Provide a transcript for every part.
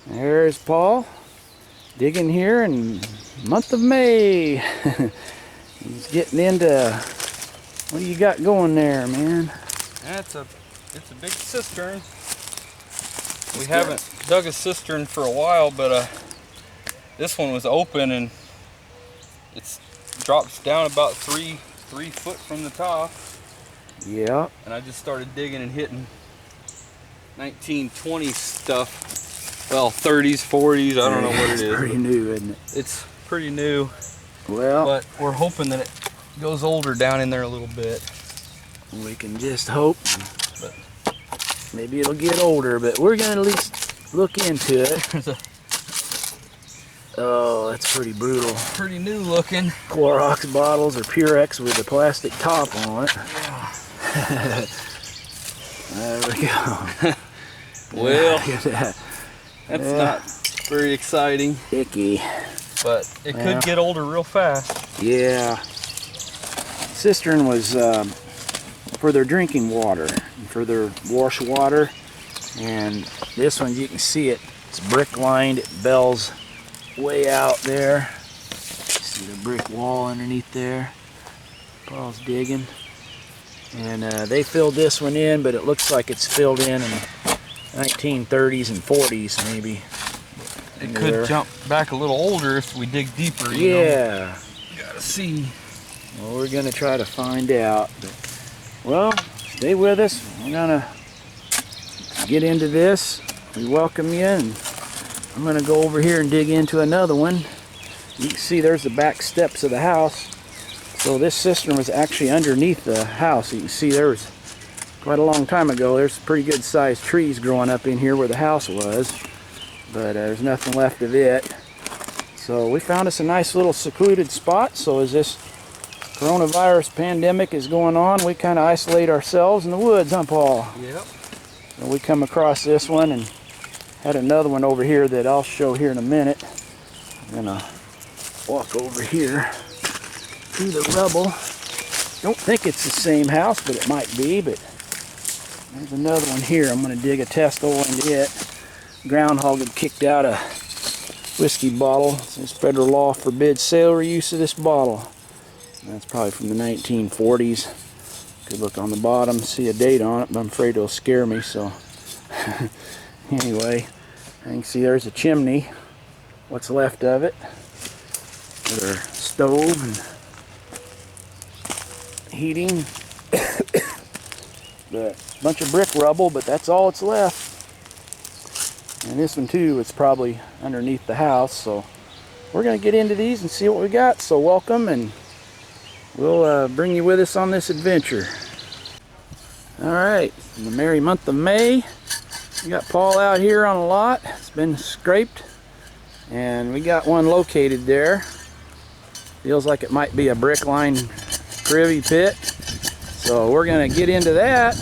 There's Paul digging here in month of May. He's getting into, what do you got going there, man? It's a big cistern. We haven't dug a cistern for a while, but this one was open and it drops down about three foot from the top. Yeah. And I just started digging and hitting 1920s stuff. Well, 30s, 40s, I don't know what it is. It's pretty new, isn't it? It's pretty new. Well, but we're hoping that it goes older down in there a little bit. We can just hope. But maybe it'll get older, but we're gonna at least look into it. Oh, that's pretty brutal. Pretty new looking. Clorox bottles or Purex with a plastic top on it. Yeah. There we go. Well, that's not very exciting. Icky. But it could get older real fast. Yeah. Cistern was for their drinking water, and for their wash water. And this one, you can see it. It's brick lined. It bells way out there. See the brick wall underneath there. Paul's digging. And they filled this one in, but it looks like it's filled in 1930s and 40s maybe. It could jump back a little older if we dig deeper. Yeah. You gotta see. Well, we're gonna try to find out. But, well, stay with us. We're gonna get into this. We welcome you, and I'm gonna go over here and dig into another one. You can see there's the back steps of the house. So this cistern was actually underneath the house. You can see there was quite a long time ago. There's pretty good sized trees growing up in here where the house was, but there's nothing left of it. So we found us a nice little secluded spot. So as this coronavirus pandemic is going on, we kind of isolate ourselves in the woods, huh, Paul? Yep. So we come across this one and had another one over here that I'll show here in a minute. I'm gonna walk over here through the rubble. Don't think it's the same house, but it might be. But there's another one here. I'm gonna dig a test hole into it. Groundhog had kicked out a whiskey bottle. Says federal law forbids sale or use of this bottle. That's probably from the 1940s. Could look on the bottom, see a date on it, but I'm afraid it'll scare me. So anyway, you can see there's a chimney. What's left of it? Their stove and heating. But a bunch of brick rubble, but that's all it's left. And this one too is probably underneath the house. So we're gonna get into these and see what we got. So welcome, and we'll bring you with us on this adventure. All right, in the merry month of May, we got Paul out here on a lot. It's been scraped, and we got one located there. Feels like it might be a brick-lined Privy pit. So we're gonna get into that.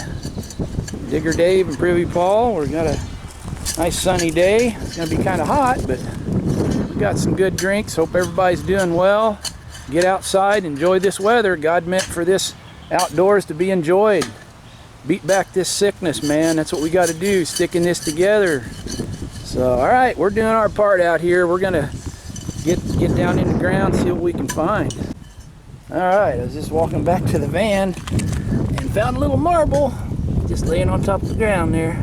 Digger Dave and Privy Paul, we've got a nice sunny day. It's gonna be kind of hot, but we got some good drinks. Hope everybody's doing well. Get outside, enjoy this weather. God meant for this outdoors to be enjoyed. Beat back this sickness, man. That's what we got to do, sticking this together. So, all right, we're doing our part out here. We're gonna get down in the ground, see what we can find. All right, I was just walking back to the van and found a little marble just laying on top of the ground there.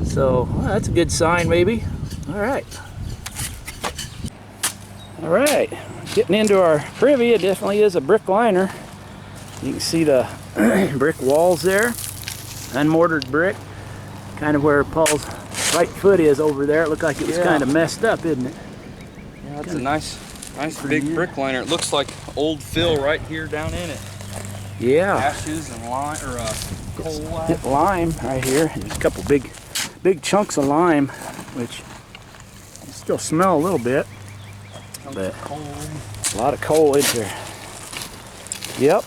So, well, that's a good sign, maybe. All right. All right, getting into our Privy. It definitely is a brick liner. You can see the brick walls there, unmortared brick, kind of where Paul's right foot is over there. It looked like it was kind of messed up, isn't it? Yeah, it's a nice big brick liner. It looks like old fill right here down in it. Yeah. Ashes and lime, or coal lime. Lime right here. There's a couple big chunks of lime, which you still smell a little bit. But a lot of coal in there. Yep.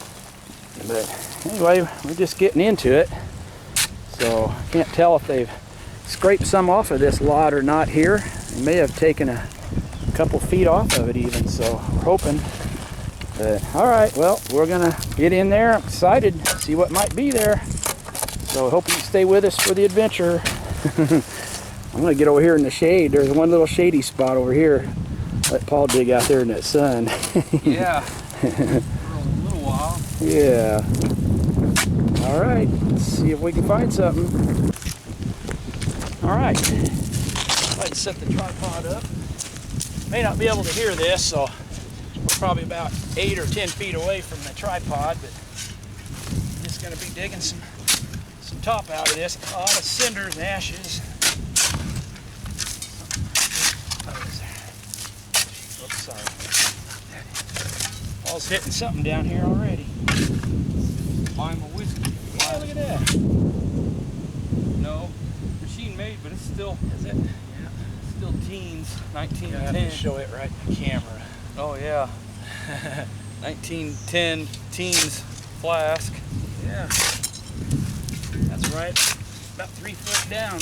But anyway, we're just getting into it. So I can't tell if they've scraped some off of this lot or not here. They may have taken a couple feet off of it even, so we're hoping. But all right, well, we're gonna get in there. I'm excited to see what might be there. So I hope you stay with us for the adventure. I'm gonna get over here in the shade. There's one little shady spot over here. Let Paul dig out there in that sun. Yeah. For a little while. Yeah. All right. Let's see if we can find something. All right. Let's set the tripod up. May not be able to hear this, so we're probably about 8 or 10 feet away from the tripod, but I'm just gonna be digging some top out of this. A lot of cinders and ashes. Oops, sorry. Paul's hitting something down here already. Lime of whiskey. Yeah, look at that. No, machine made, but it's still. Is it? Yeah. Still teens. I have 1910. to show it right in the camera. Oh yeah. 1910 teens flask. Yeah. That's right. About 3 foot down.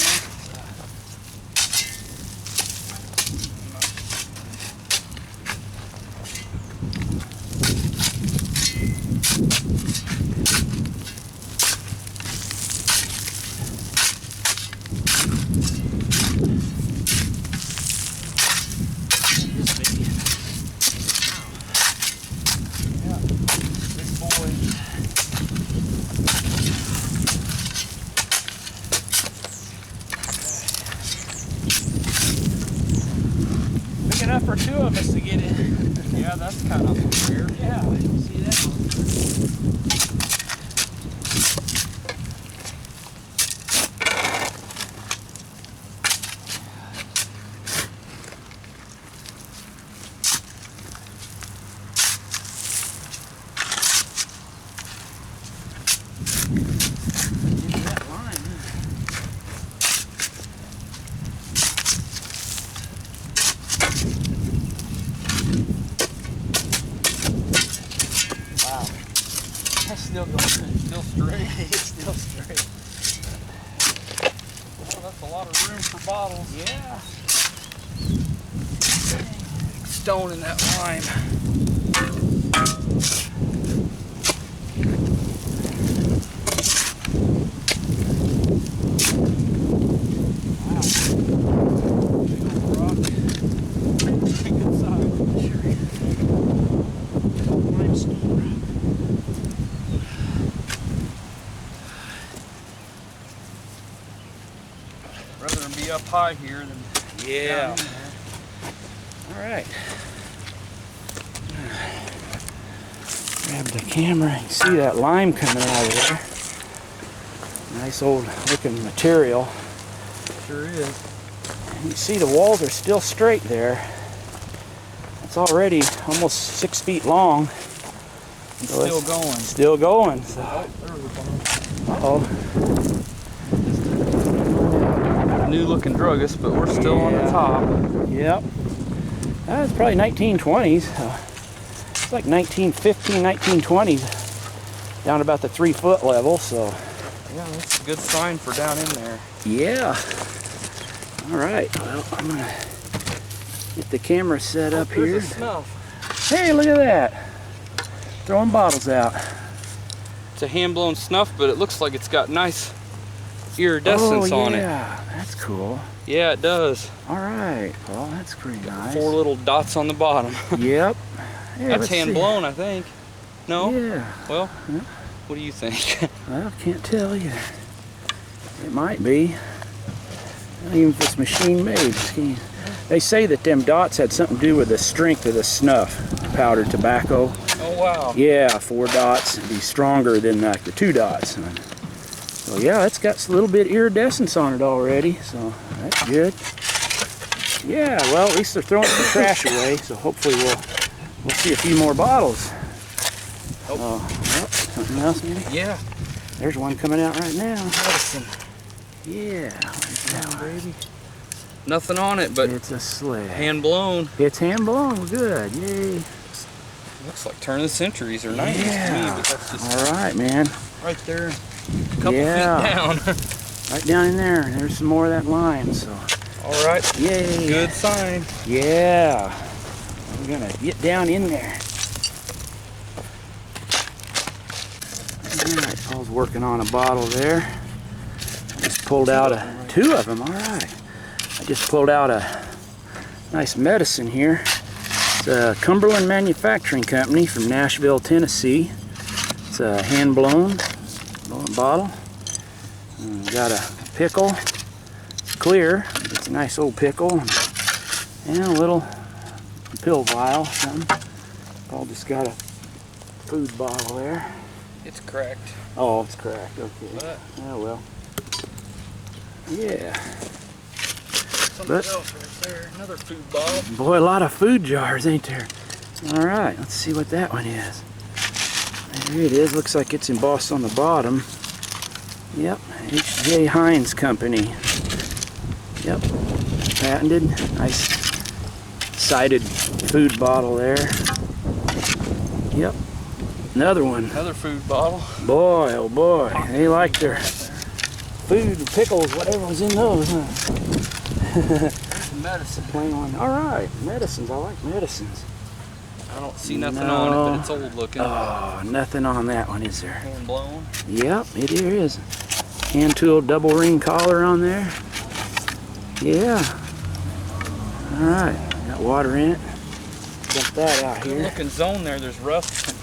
Enough for 2 of us to get in. Yeah, that's kind of weird. Yeah, I don't see that one. Still going. Still straight. It's still straight. Oh, that's a lot of room for bottles. Yeah. Stone in that lime. Rather than be up high here than Yeah. down in there. All right. Grab the camera. You can see that lime coming out of there. Nice old looking material. Sure is. And you see the walls are still straight there. It's already almost 6 feet long. So Still going. Still going. So. Oh, there was a bump. Uh-oh. New looking druggist, but we're still on the top. Yep. That's probably 1920s. It's like 1915, 1920s. Down about the 3 foot level, so. Yeah, that's a good sign for down in there. Yeah. All right. Well, I'm gonna get the camera set up here. There's a snuff. Hey, look at that. Throwing bottles out. It's a hand-blown snuff, but it looks like it's got nice iridescence on it. Yeah, that's cool. Yeah, it does. All right. Well, that's pretty nice. 4 little dots on the bottom. Yep. Hey, That's let's see. hand-blown, I think. No? Yeah. Well, Yeah. what do you think? Well, can't tell you. It might be. Not even if it's machine made. They say that them dots had something to do with the strength of the snuff, powdered tobacco. Oh, wow. Yeah, 4 dots would be stronger than like the 2 dots. So yeah, it's got a little bit of iridescence on it already, so that's good. Yeah, well, at least they're throwing some trash away, so hopefully we'll see a few more bottles. Oh. Well, something else maybe? Yeah. There's one coming out right now. Medicine. Yeah, where's that one? Baby. Nothing on it, but It's a sled. hand-blown. It's hand blown. Good. Yay. Looks like turn of the centuries or 90s to me, Yeah. but that's just All right, man. right there, a couple Yeah. feet down. Right down in there. And there's some more of that lime. So, All right. yay. Good sign. Yeah. We're gonna get down in there. All right, Paul's working on a bottle there. Just pulled out 2 of them. All right. I just pulled out a nice medicine here. It's a Cumberland Manufacturing Company from Nashville, Tennessee. It's a hand blown bottle. Got a pickle. It's clear. It's a nice old pickle. And a little pill vial. Paul just got a food bottle there. It's cracked. Oh, it's cracked. Okay. But Oh well. Yeah. something else right there. Another food bottle. Boy, a lot of food jars, ain't there? All right, let's see what that one is. There it is. Looks like it's embossed on the bottom. Yep, H.J. Heinz Company. Yep, patented. Nice sided food bottle there. Yep, another one. Another food bottle. Boy, oh boy, they like their food, pickles, whatever was in those, huh? There's medicine. Plain one. All right, medicines. I like medicines. I don't see nothing on it, but it's old looking. Oh, nothing on that one, is there? Hand blown. Yep, it is. Hand tool double ring collar on there. Yeah. All right, got water in it. Dump that out Good here. looking zone there. There's rust.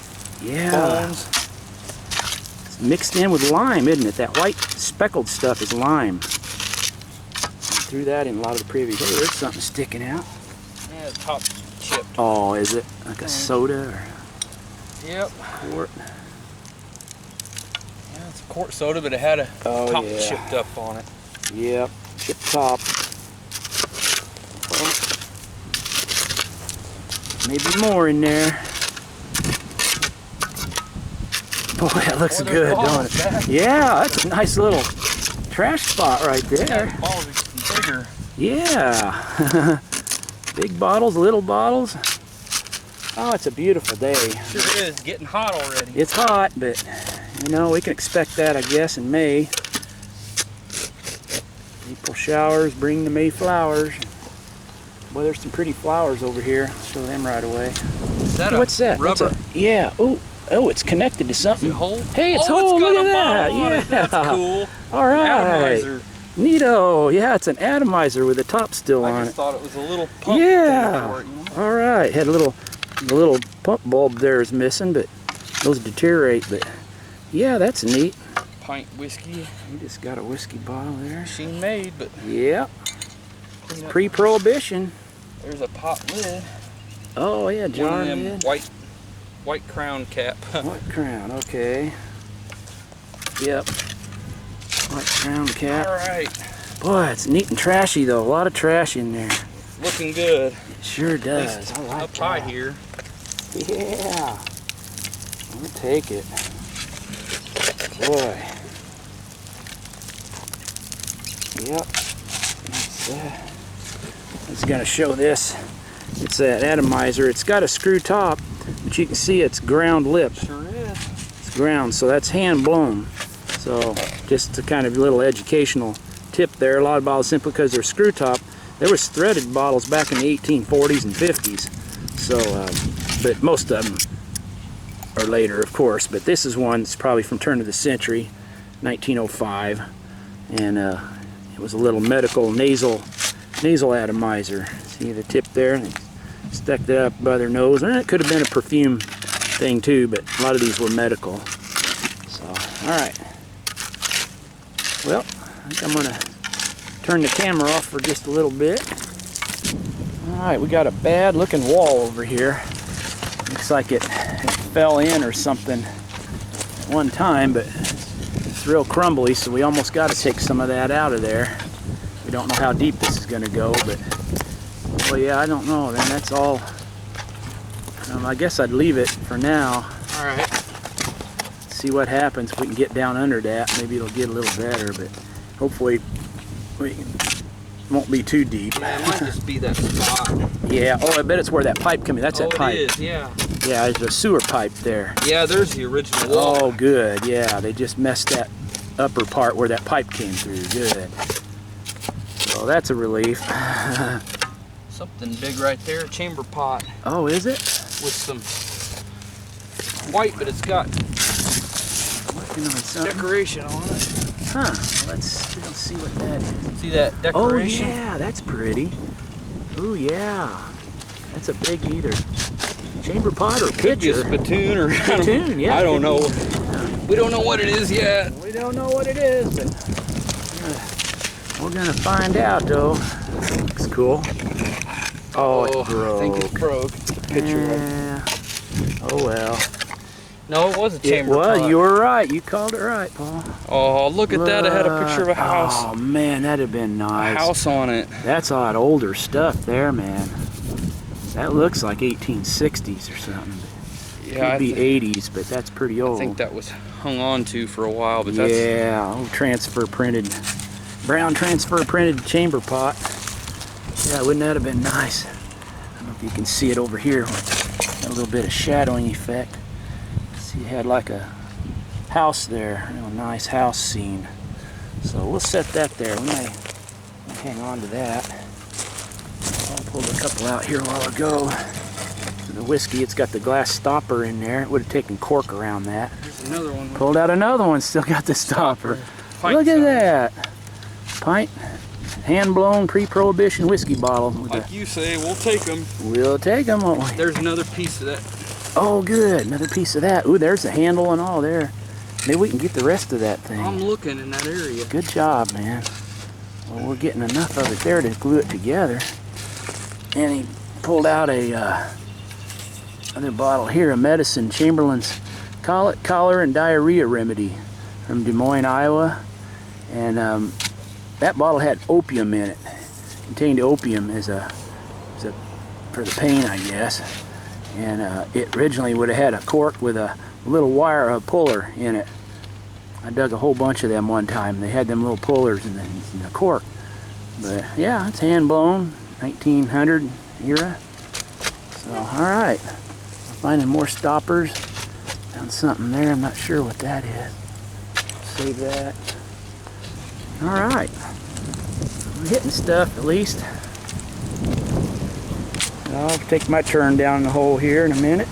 Yeah. Bones. It's mixed in with lime, isn't it? That white speckled stuff is lime. Threw that in a lot of the Privy. Hey, there's something sticking out. Yeah, the top chipped. Oh, is it like a soda or Yep. quart? Yeah, it's a quart soda, but it had a Oh, top yeah. chipped up on it. Yep, chip top. Well, maybe more in there. Boy, that looks Boy, good, there's don't bottles it? back. Yeah, that's a nice little trash spot right there. The bottles are getting bigger. Yeah. Big bottles, little bottles. Oh, it's a beautiful day. Sure is. Getting hot already. It's hot, but you know, we can expect that, I guess, in May. April showers bring the May flowers. Boy, there's some pretty flowers over here. I'll show them right away. Is that What's that? Rubber. What's that? Yeah. Oh, it's connected to something. Is it whole? Hey, it's oh, whole. It's got Look a at that. bottle on Yeah. it. That's cool. All right. Atomizer. Neato. Yeah, it's an atomizer with the top still I on just it. thought it was a little pump. Yeah. thing for it, you know? All right. Had the little pump bulb there is missing, but those deteriorate. But yeah, that's neat. Pint whiskey. You just got a whiskey bottle there. Machine made, but Yep. clean up. Pre-prohibition. There's a pot lid. Oh yeah, One jar of them lid. white crown cap. White crown. Okay. Yep. White crown cap. All right. Boy, it's neat and trashy though. A lot of trash in there. Looking good. It sure does. I like Up high that. here. Yeah. We'll take it. Boy. Yep. It's gonna show this. It's that atomizer. It's got a screw top, but you can see it's ground lip. Sure is. It's ground, so that's hand blown. So just a kind of little educational tip there. A lot of bottles, simply because they're screw top. There was threaded bottles back in the 1840s and 50s. So, but most of them are later, of course. But this is one that's probably from turn of the century, 1905, and it was a little medical nasal atomizer. See the tip there? They stuck that up by their nose, and it could have been a perfume thing too, but a lot of these were medical. So, all right. Well, I think I'm gonna turn the camera off for just a little bit. All right, we got a bad looking wall over here. Looks like it fell in or something at one time, but it's real crumbly, so we almost got to take some of that out of there. We don't know how deep this is gonna go, but well, yeah, I don't know. Then that's all. I guess I'd leave it for now. All right. See what happens if we can get down under that. Maybe it'll get a little better, but hopefully it won't be too deep. Yeah, it might just be that spot. Yeah. Oh, I bet it's where that pipe came in. That's that pipe. It is, yeah. Yeah, there's a sewer pipe there. Yeah, there's the original wall. Oh, good. Yeah, they just messed that upper part where that pipe came through. Good. So that's a relief. Something big right there, a chamber pot Oh, is it? with some white, but it's got Working on something. decoration on it. Huh, let's see what that is. See that decoration? Oh yeah, that's pretty. Oh yeah, that's a big either chamber pot or Could be a pitcher. spittoon or Spittoon, yeah. I don't know. Yeah. We don't know what it is yet. We don't know what it is, but we're gonna find out though. Looks cool. Oh, it broke. I think it broke. Picture of it. Yeah. Oh well. No, it was a chamber It was. pot. You were right. You called it right, Paul. Oh, look at that. It had a picture of a house. Oh man, that'd have been nice. A house on it. That's a lot older stuff there, man. That looks like 1860s or something. Yeah, Could be 80s, but that's pretty old. I think that was hung on to for a while, but that's... Yeah, old transfer printed, brown transfer printed chamber pot. Yeah, wouldn't that have been nice? I don't know if you can see it over here. Got a little bit of shadowing effect. See, it had like a house there, real nice house scene. So we'll set that there. We may hang on to that. I pulled a couple out here a while ago. The whiskey, it's got the glass stopper in there. It would have taken cork around that. There's another one. Pulled out another one, still got the stopper. Pint Look at size. that. Pint, hand-blown pre-prohibition whiskey bottle. Like you say, we'll take them. We'll take them, won't we? There's another piece of that. Oh, good. Another piece of that. Ooh, there's the handle and all there. Maybe we can get the rest of that thing. I'm looking in that area. Good job, man. Well, we're getting enough of it there to glue it together. And he pulled out a other bottle here, a medicine, Chamberlain's Cholera and Diarrhea Remedy from Des Moines, Iowa. And that bottle had opium in it. Contained opium as a for the pain, I guess. And it originally would have had a cork with a little wire puller in it. I dug a whole bunch of them one time. They had them little pullers in the cork. But yeah, it's hand blown, 1900 era. So all right, finding more stoppers. Found something there. I'm not sure what that is. Save that. All right, we're hitting stuff at least. I'll take my turn down the hole here in a minute.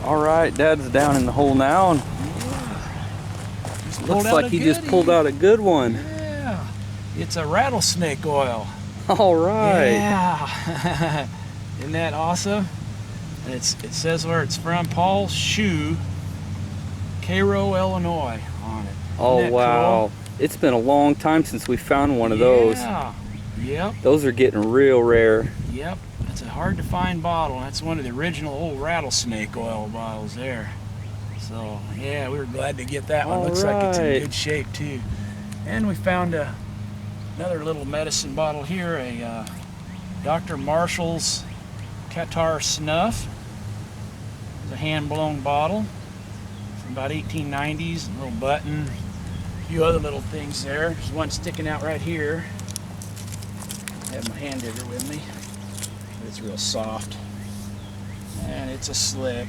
All right, Dad's down in the hole now, and looks like he just pulled out a good one. Yeah, it's a rattlesnake oil. All right. Yeah, isn't that awesome? And it says where it's from, Paul's Shoe, Cairo, Illinois, on it. Oh Isn't that wow, cool? it's been a long time since we found one of those. Yeah. Yep. Those are getting real rare. Yep. It's a hard to find bottle. That's one of the original old rattlesnake oil bottles there. So yeah, we were glad to get that one. All Looks like it's in right. good shape too. And we found another little medicine bottle here, a Dr. Marshall's Qatar Snuff. It's a hand-blown bottle from about 1890s. A little button, a few other little things there. There's one sticking out right here. I have my hand digger with me. It's real soft. And it's a slick.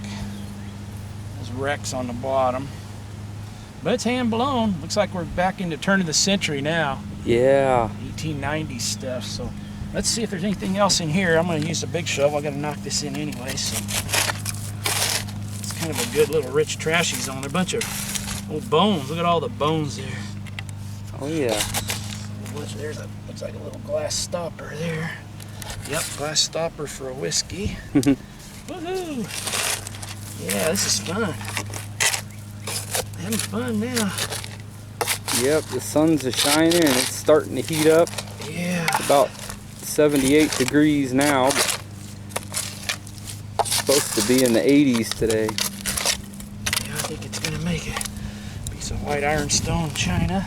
There's wrecks on the bottom. But it's hand blown. Looks like we're back into turn of the century now. Yeah. 1890s stuff. So let's see if there's anything else in here. I'm going to use the big shovel. I got to knock this in anyway. So it's kind of a good little rich trashies on there. A bunch of old bones. Look at all the bones there. Oh yeah. There's looks like a little glass stopper there. Yep, glass stopper for a whiskey. Woohoo! Yeah, this is fun. Having fun now. Yep, the sun's a shining and it's starting to heat up. Yeah. It's about 78 degrees now. It's supposed to be in the 80s today. Yeah, I think it's gonna make it. Piece of white ironstone china.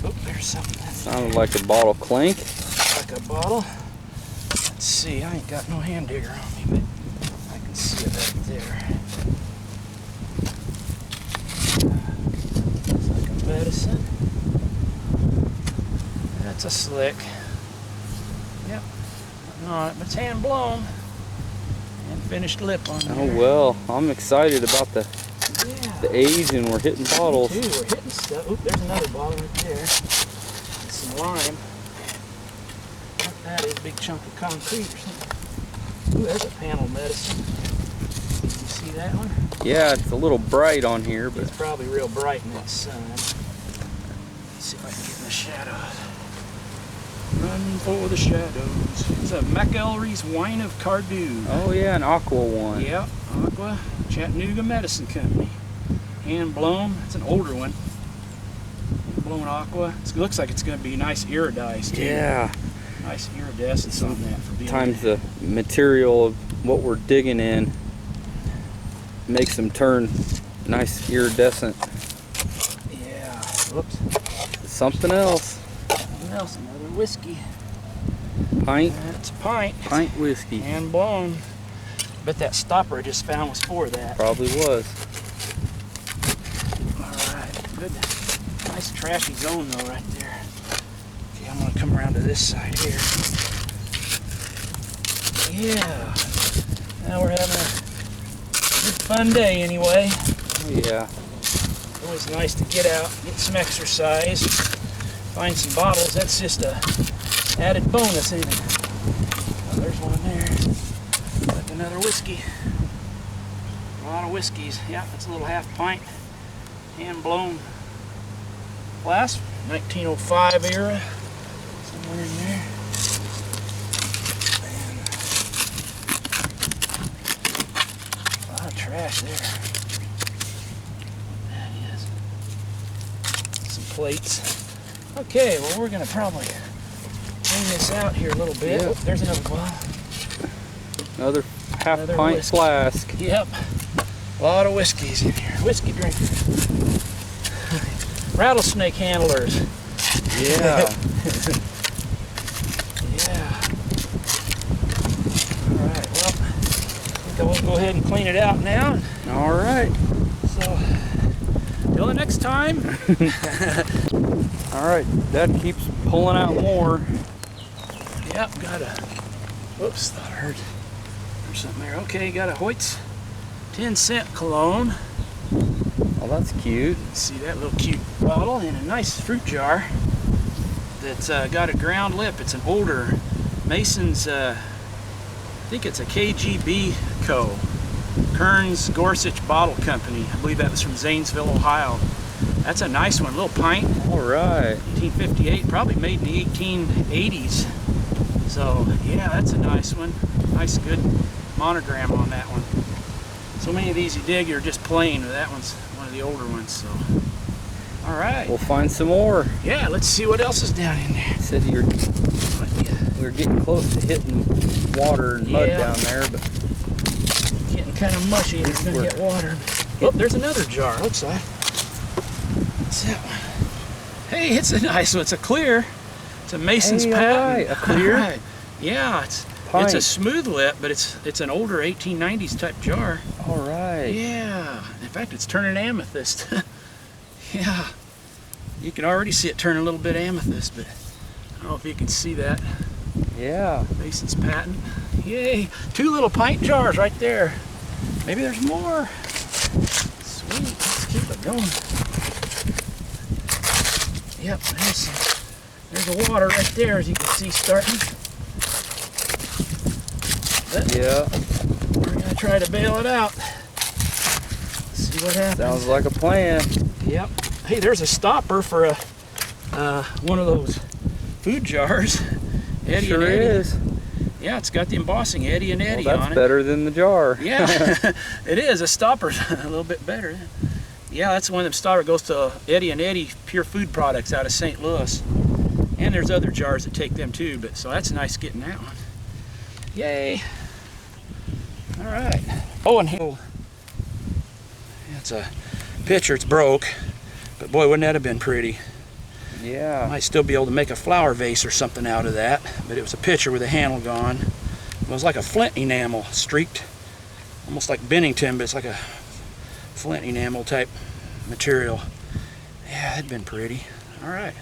Oh, there's something. Sounded like a bottle clink. Like a bottle. Let's see, I ain't got no hand digger on me, but I can see it right there. Looks like a medicine. That's a slick. Yep. Alright, but it's hand blown. And finished lip on there. Oh well, I'm excited about the age and we're hitting bottles. Me too, we're hitting stuff. Oop, there's another bottle right there. Some lime. What that is, a big chunk of concrete or something. Ooh, there's a panel medicine. You see that one? Yeah, it's a little bright on here, but it's probably real bright in that sun. Let's see if I can get in the shadows. Run for the shadows. It's a McElry's Wine of Cardew. oh yeah, an aqua one. Yep, Aqua, Chattanooga Medicine Company. Hand blown. It's an older one. Hand blown aqua. It looks like it's going to be nice iridized too. Yeah. Nice iridescence on that for being. Sometimes the material of what we're digging in makes them turn nice iridescent. Yeah. Whoops. Something else. Something else. Another whiskey. Pint. That's a pint. Pint whiskey. Hand blown. Bet that stopper I just found was for that. Probably was. Alright, good. Nice trashy zone though right there. Okay, I'm gonna come around to this side here. Yeah. Now we're having a good fun day anyway. Oh yeah. Always nice to get out, get some exercise, find some bottles. That's just a added bonus, ain't it? Oh, there's one there. Like another whiskey. A lot of whiskeys. Yeah, that's a little half pint. Hand blown flask, 1905 era. Somewhere in there. And a lot of trash there. That is. Some plates. Okay, well we're gonna probably clean this out here a little bit. Yeah. Oh, there's another bottle. Another half Another pint whiskey. flask. Yep. A lot of whiskeys in here. Whiskey drinkers. Rattlesnake handlers. Yeah. Yeah. Alright, well, I think I will go ahead and clean it out now. All right. So, till the next time. All right. That keeps pulling out more. Yep, got a, whoops, thought I heard there's something there. Okay, got a Hoyt's 10-cent cologne. Oh, that's cute. See that little cute bottle and a nice fruit jar that's got a ground lip. It's an older Mason's, I think it's a KGB Co. Kearns Gorsuch Bottle Company. I believe that was from Zanesville, Ohio. That's a nice one, little pint. All right. 1858, probably made in the 1880s. So yeah, that's a nice one. Nice, good monogram on that one. So many of these you dig are just plain, but that one's one of the older ones. So, all right. We'll find some more. Yeah, let's see what else is down in there. Said we're getting close to hitting water and mud Yeah. down there, but Getting kind of mushy. It's gonna get water. Oh, there's another jar. Looks like. What's that one? Hey, it's a nice one. It's a clear. It's a Mason's Hey, patent. all right, a clear? All right. Yeah, it's Pint. a smooth lip, but it's an older 1890s type jar. all right. Yeah. In fact, it's turning amethyst. Yeah. You can already see it turning a little bit amethyst, but I don't know if you can see that. Yeah. Mason's patent. Yay. 2 little pint jars right there. Maybe there's more. Sweet. Let's keep it going. Yep, there's a water right there, as you can see, starting. But Yeah. we're going to try to bail it out. See what happens. Sounds like a plan. Yep. Hey, there's a stopper for a one of those food jars. Eddie Sure and Eddie. is. Yeah, it's got the embossing Eddie and Eddie Well, on that's it. better than the jar. Yeah, it is. A stopper's a little bit better. Yeah, that's one of them stopper goes to Eddie and Eddie Pure Food Products out of St. Louis. And there's other jars that take them too, but so that's nice getting that one. Yay. All right. Oh, and here, it's a pitcher. It's broke, but boy, wouldn't that have been pretty? Yeah. Might still be able to make a flower vase or something out of that, but it was a pitcher with the handle gone. It was like a flint enamel, streaked, almost like Bennington, but it's like a flint enamel type material. Yeah, that'd been pretty. All right.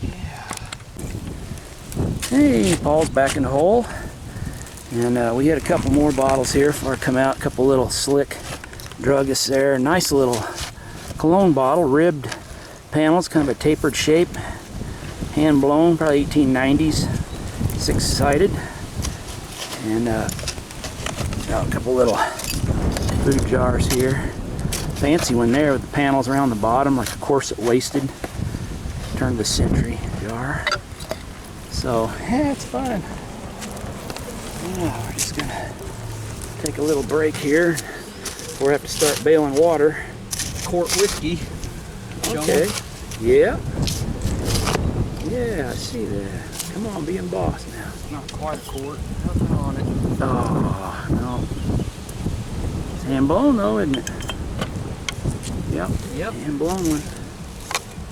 Yeah. Hey, Paul's back in the hole, and we had a couple more bottles here before I come out. A couple little slick druggists there. Nice little cologne bottle, ribbed panels, kind of a tapered shape, hand blown, probably 1890s, 6-sided, and Got a couple little food jars here. Fancy one there with the panels around the bottom, like a corset waisted. Turn the century jar. So, yeah, it's fun. Yeah, we're just gonna take a little break here before we have to start bailing water. Quart whiskey. Okay. Yeah. Yeah, I see that. Come on, be embossed now. Not quite a quart. Nothing on it. Oh, no. It's hand blown though, isn't it? Yep. Yep. Hand blown one.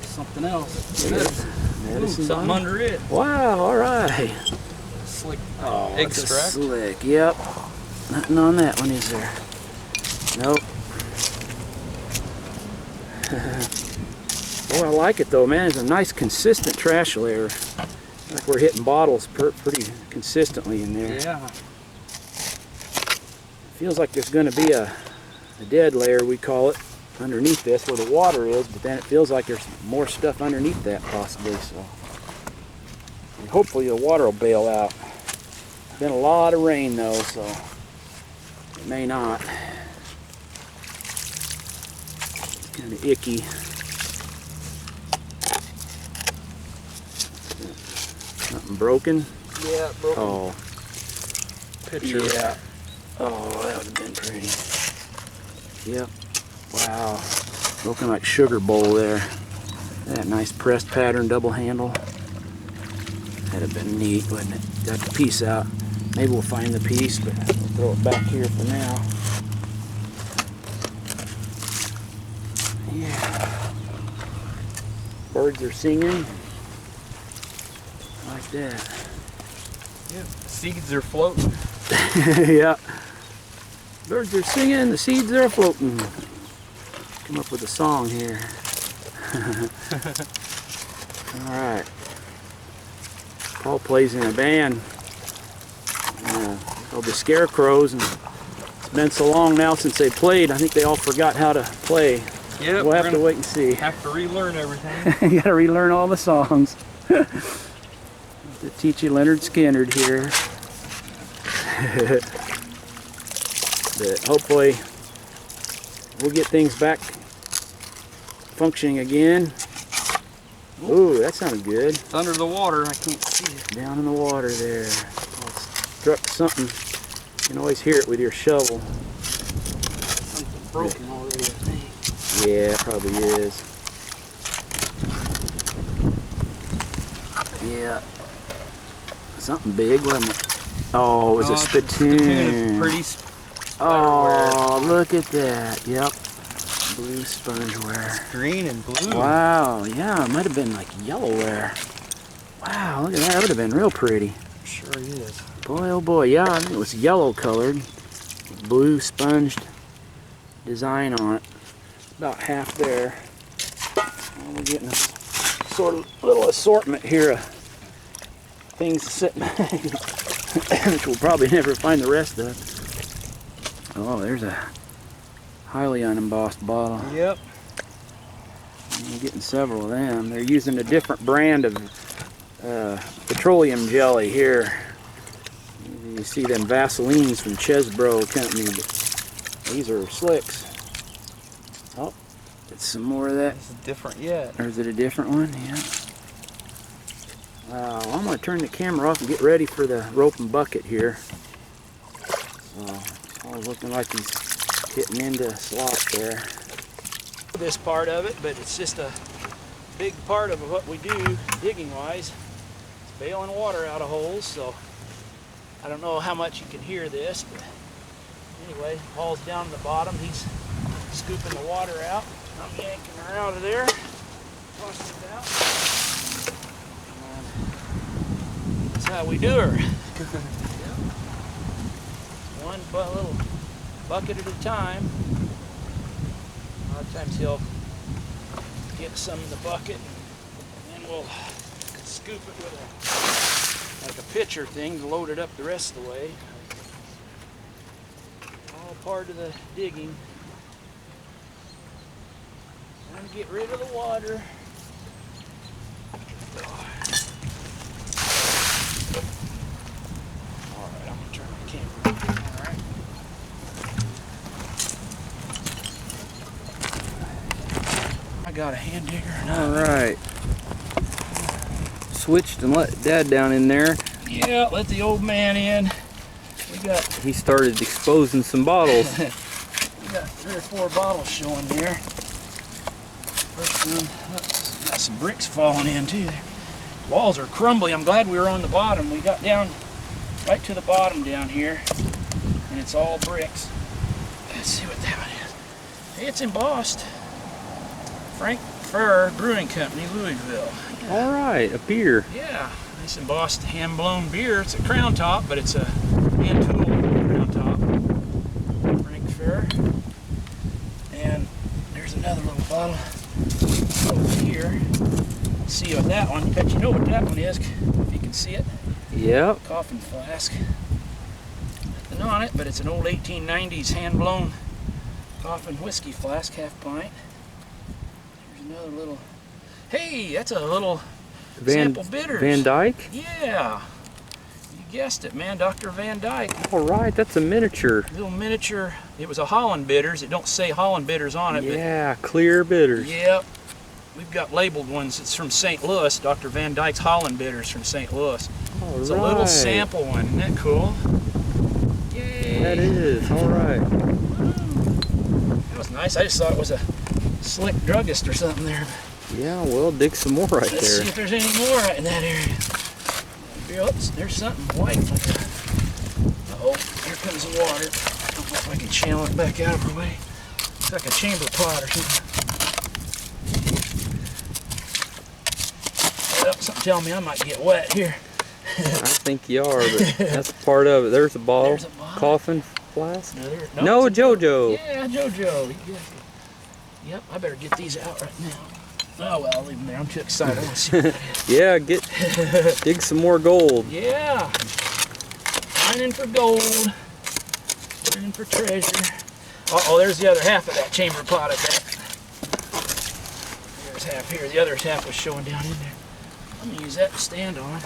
Something else. Yeah. Ooh, something under it. Wow, alright. Slick Extract. extract. Slick, yep. Nothing on that one, is there? Nope. Oh, I like it though, man. It's a nice consistent trash layer. Like we're hitting bottles pretty consistently in there. Yeah. Feels like there's going to be a dead layer, we call it, underneath this where the water is, but then it feels like there's more stuff underneath that possibly. So and hopefully the water will bail out. Been a lot of rain though, so it may not. It's kind of icky. Nothing broken? Yeah, broken. Oh. Picture. Yeah. Oh, that would have been pretty. Yep. Wow. Looking like sugar bowl there. That nice pressed pattern double handle. That'd have been neat, wouldn't it? Got the piece out. Maybe we'll find the piece, but we'll throw it back here for now. Yeah. Birds are singing. Like that. Yep. Seeds are floating. Yeah. Birds are singing, the seeds are floating. Come up with a song here. Alright. Paul plays in a band called the Scarecrows, and it's been so long now since they played, I think they all forgot how to play. Yep, We'll have to wait and see. Have to relearn everything. You gotta relearn all the songs. To teach you Leonard Skinner here. But hopefully we'll get things back functioning again. Ooh, that sounded good. It's under the water. I can't see it. Down in the water there. Struck something. You can always hear it with your shovel. Something broken already, I think. Yeah, it probably is. Yeah. Something big, wasn't it? Oh, it was a spittoon. Pretty. Oh, look at that. Yep. Blue spongeware. Green and blue. Wow, yeah, it might have been like yellowware. Wow, look at that. That would have been real pretty. Sure is. Boy, oh boy, yeah, I think it was yellow colored. Blue sponged design on it. About half there. Well, we're getting a sort of little assortment here of things to sit which we'll probably never find the rest of. Oh, there's a highly unembossed bottle. Yep. I'm getting several of them. They're using a different brand of petroleum jelly here. You see them Vaselines from Chesbro Company, but these are slicks. Oh, get some more of that. This is different yet. Or is it a different one? Yeah. Well, I'm going to turn the camera off and get ready for the rope and bucket here. All looking like he's hitting into slop there. This part of it, but it's just a big part of what we do digging wise. It's bailing water out of holes, so I don't know how much you can hear this, but anyway, Paul's down at the bottom. He's scooping the water out. I'm yanking her out of there. Flushing it out. That's how we do her. One little bucket at a time. A lot of times he'll get some in the bucket and then we'll scoop it with like a pitcher thing to load it up the rest of the way. All part of the digging. Trying to get rid of the water. Alright, I'm going to turn my camera. Alright. I got a hand digger. All right. Switched and let Dad down in there. Yeah, let the old man in. He started exposing some bottles. We got 3 or 4 bottles showing there. First one, got some bricks falling in too. Walls are crumbly. I'm glad we were on the bottom. We got down right to the bottom down here, and it's all bricks. Let's see what that one is. Hey, it's embossed. Frank Fur Brewing Company, Louisville. All right, a beer. Yeah, nice embossed hand-blown beer. It's a crown top, but it's a hand-tooled crown top. Frank Fur. And there's another little bottle over here. See what that one, bet you know what that one is, if you can see it. Yep. Coffin flask. Nothing on it, but it's an old 1890s hand-blown coffin whiskey flask, half pint. There's another little, hey, that's a little sample bitters. Van Dyke? Yeah. You guessed it, man, Dr. Van Dyke. All right, that's a miniature. Little miniature, it was a Holland bitters. It don't say Holland bitters on it. Yeah, clear bitters. Yep. We've got labeled ones. It's from St. Louis. Dr. Van Dyke's Holland bitters from St. Louis. All It's right. a little sample one. Isn't that cool? Yay. That is. All right. That was nice. I just thought it was a slick druggist or something there. Yeah, well, dig some more right Let's there. see if there's any more right in that area. There's something white. Oh, here comes the water. I don't know if I can channel it back out of her way. It's like a chamber pot or something. Well, something telling me I might get wet here. I think you are, but that's part of it. There's a bottle. There's a bottle. Coffin flask. No, No, JoJo. Yeah, JoJo. Yep, I better get these out right now. Oh well, I'll leave them there. I'm too excited. I want to see what that is. Yeah, dig some more gold. Yeah. Mining for gold. Mining for treasure. Uh-oh, there's the other half of that chamber pot, I bet. There's half here. The other half was showing down in there. I'm gonna use that to stand on.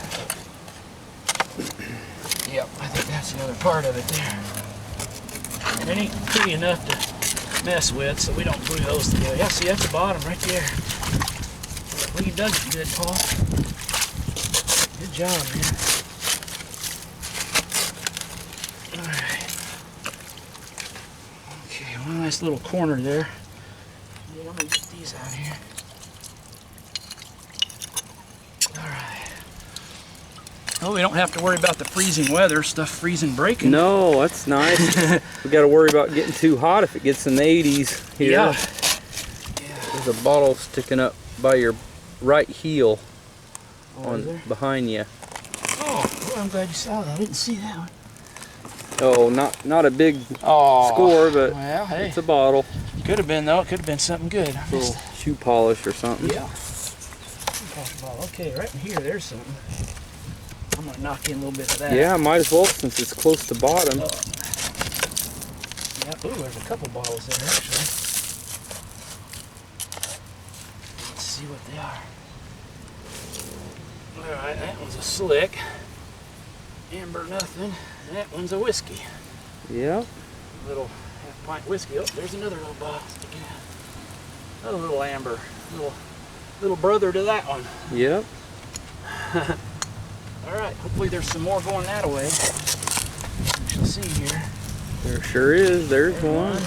Yep, I think that's the other part of it there. And it ain't pretty enough to mess with, so we don't glue those together. Yeah, see, that's the bottom right there. Well, you dug it good, Paul. Good job, man. Alright. Okay, one nice little corner there. Yeah, I'm gonna get these out here. Alright. Oh, we don't have to worry about the freezing weather, stuff freezing, breaking. No, that's nice. We got to worry about getting too hot if it gets in the 80s here. Yeah. There's a bottle sticking up by your right heel Oh, is there? behind you. Oh, well, I'm glad you saw that. I didn't see that one. Oh, not a big Oh, score, but well, hey, it's a bottle. could have been though. It could have been something good. A little shoe polish or something. Yeah. Okay, right in here, there's something. I'm gonna knock in a little bit of that. Yeah, might as well since it's close to bottom. Yeah. Ooh, there's a couple bottles there actually. Let's see what they are. All right, that one's a slick. Amber nothing. And that one's a whiskey. Yeah. Little half-pint whiskey. Oh, there's another little bottle. Another little amber. Little brother to that one. Yep. All right. Hopefully there's some more going that way. We shall see here. There sure is. There's one.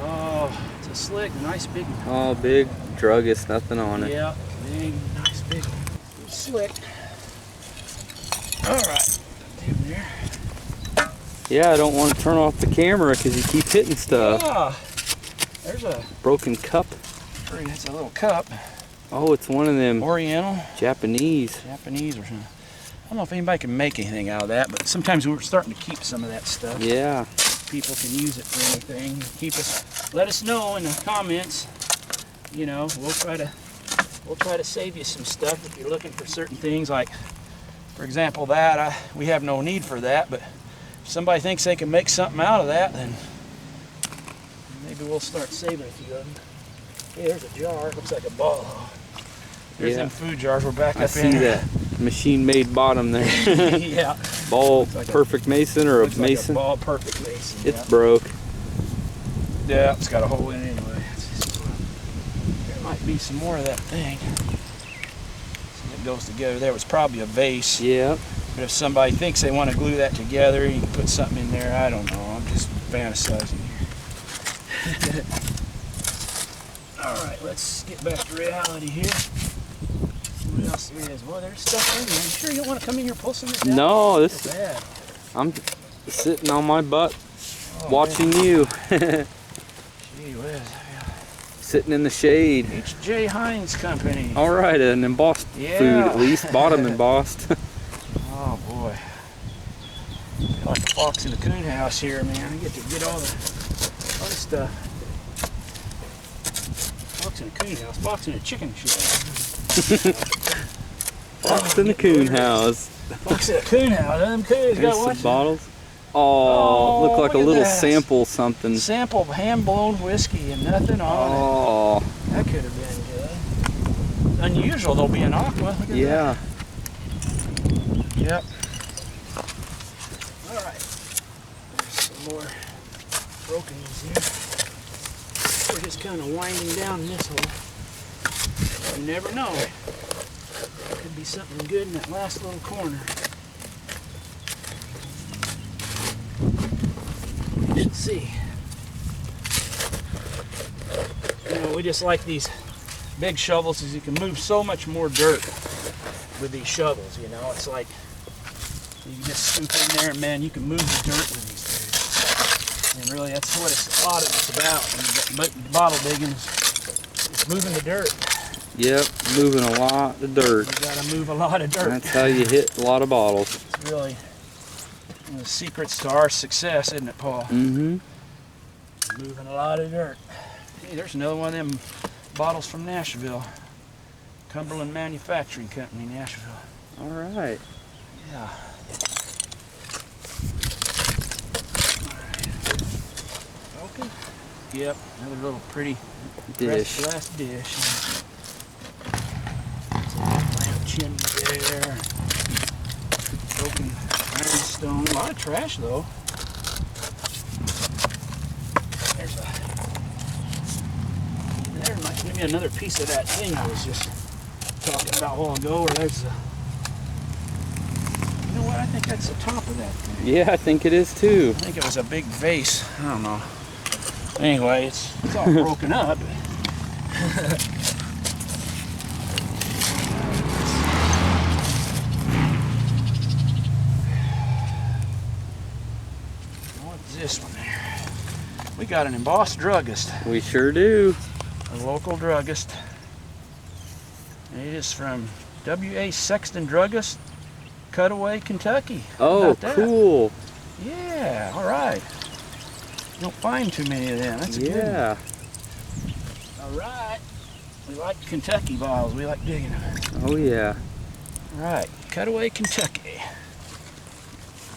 Oh, it's a slick, nice big one. Oh, big druggist, nothing on it. Yeah, big, nice big one. Slick. All right. In there. Yeah, I don't want to turn off the camera because you keep hitting stuff. Ah, there's a Broken cup. That's a little cup. Oh, it's one of them Oriental, Japanese. or something. I don't know if anybody can make anything out of that, but sometimes we're starting to keep some of that stuff. Yeah. People can use it for anything. Let us know in the comments. You know, we'll try to save you some stuff if you're looking for certain things. Like, for example, that we have no need for that, but if somebody thinks they can make something out of that, then maybe we'll start saving a few of them. Hey, there's a jar. Looks like a ball. There's them food jars. We're back up in. I see that machine-made bottom there. Yeah. Ball like perfect mason or a Looks mason. like a ball perfect mason. It's broke. Yeah, it's got a hole in it anyway. Might be some more of that thing. See, it goes together. There was probably a vase. Yeah. But if somebody thinks they want to glue that together, you can put something in there. I don't know. I'm just fantasizing here. All right, let's get back to reality here. What else there is? Well, there's stuff in there. You sure you don't want to come in here and pull some of this out? No, this. Bad. I'm sitting on my butt, watching man. you. Gee whiz. Sitting in the shade. H.J. Heinz Company. All right, an embossed food at least. Bottom embossed. Oh boy. Feel like a fox in a coon house here, man. I get to get all the stuff. Fox in a coon house. Fox in a chicken shed. Fox in the coon house. Fox in a coon house. Them coons got Some one. bottles. Oh, look like a look at little that. sample something. Sample of hand-blown whiskey and nothing on Oh, it. That could have been good. Unusual, they'll be an aqua. Look at yeah. that. Yep. All right. There's some more broken ones here. We're just kind of winding down this hole. You never know. Could be something good in that last little corner. You should see. You know, we just like these big shovels because you can move so much more dirt with these shovels, you know. It's like you can just scoop in there and man, you can move the dirt with these things. And really that's what a lot of it's about. When you get bottle digging, it's moving the dirt. Yep, moving a lot of dirt. You gotta move a lot of dirt. That's how you hit a lot of bottles. It's really one of the secrets to our success, isn't it, Paul? Mm-hmm. Moving a lot of dirt. Hey, there's another one of them bottles from Nashville. Cumberland Manufacturing Company, Nashville. All right. Yeah. Okay. Yep, another little pretty Dish. glass dish. Lamp chimney there. Broken ironstone. A lot of trash though. There's there might be another piece of that thing I was just talking about a while ago. Where there's a, you know what? I think that's the top of that thing. Yeah, I think it is too. I think it was a big vase. I don't know. Anyway, it's all broken up. What's this one there? We got an embossed druggist. We sure do. A local druggist. And it is from W.A. Sexton Druggist, Cutaway, Kentucky. How Oh, about that? cool. Yeah, all right. You don't find too many of them. That's a good one. Yeah. All right. We like Kentucky bottles. We like digging them. Oh, yeah. All right. Cutaway, Kentucky.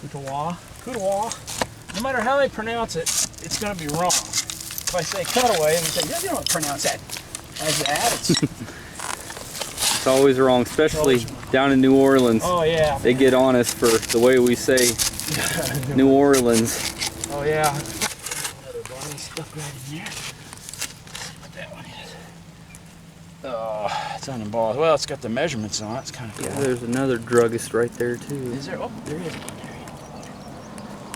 Kutawa. Kutawa. No matter how they pronounce it, it's going to be wrong. If I say cutaway, and you say, yeah, you don't pronounce that as that. It's always wrong, especially down in New Orleans. Oh, yeah. They get on us for the way we say New Orleans. Oh, yeah. Another bottle stuff right in there. Let's see what that one is. Oh, it's unembossed. Well, it's got the measurements on it. It's kind of cool. Yeah, there's another druggist right there, too. Is there? Oh, there is one there.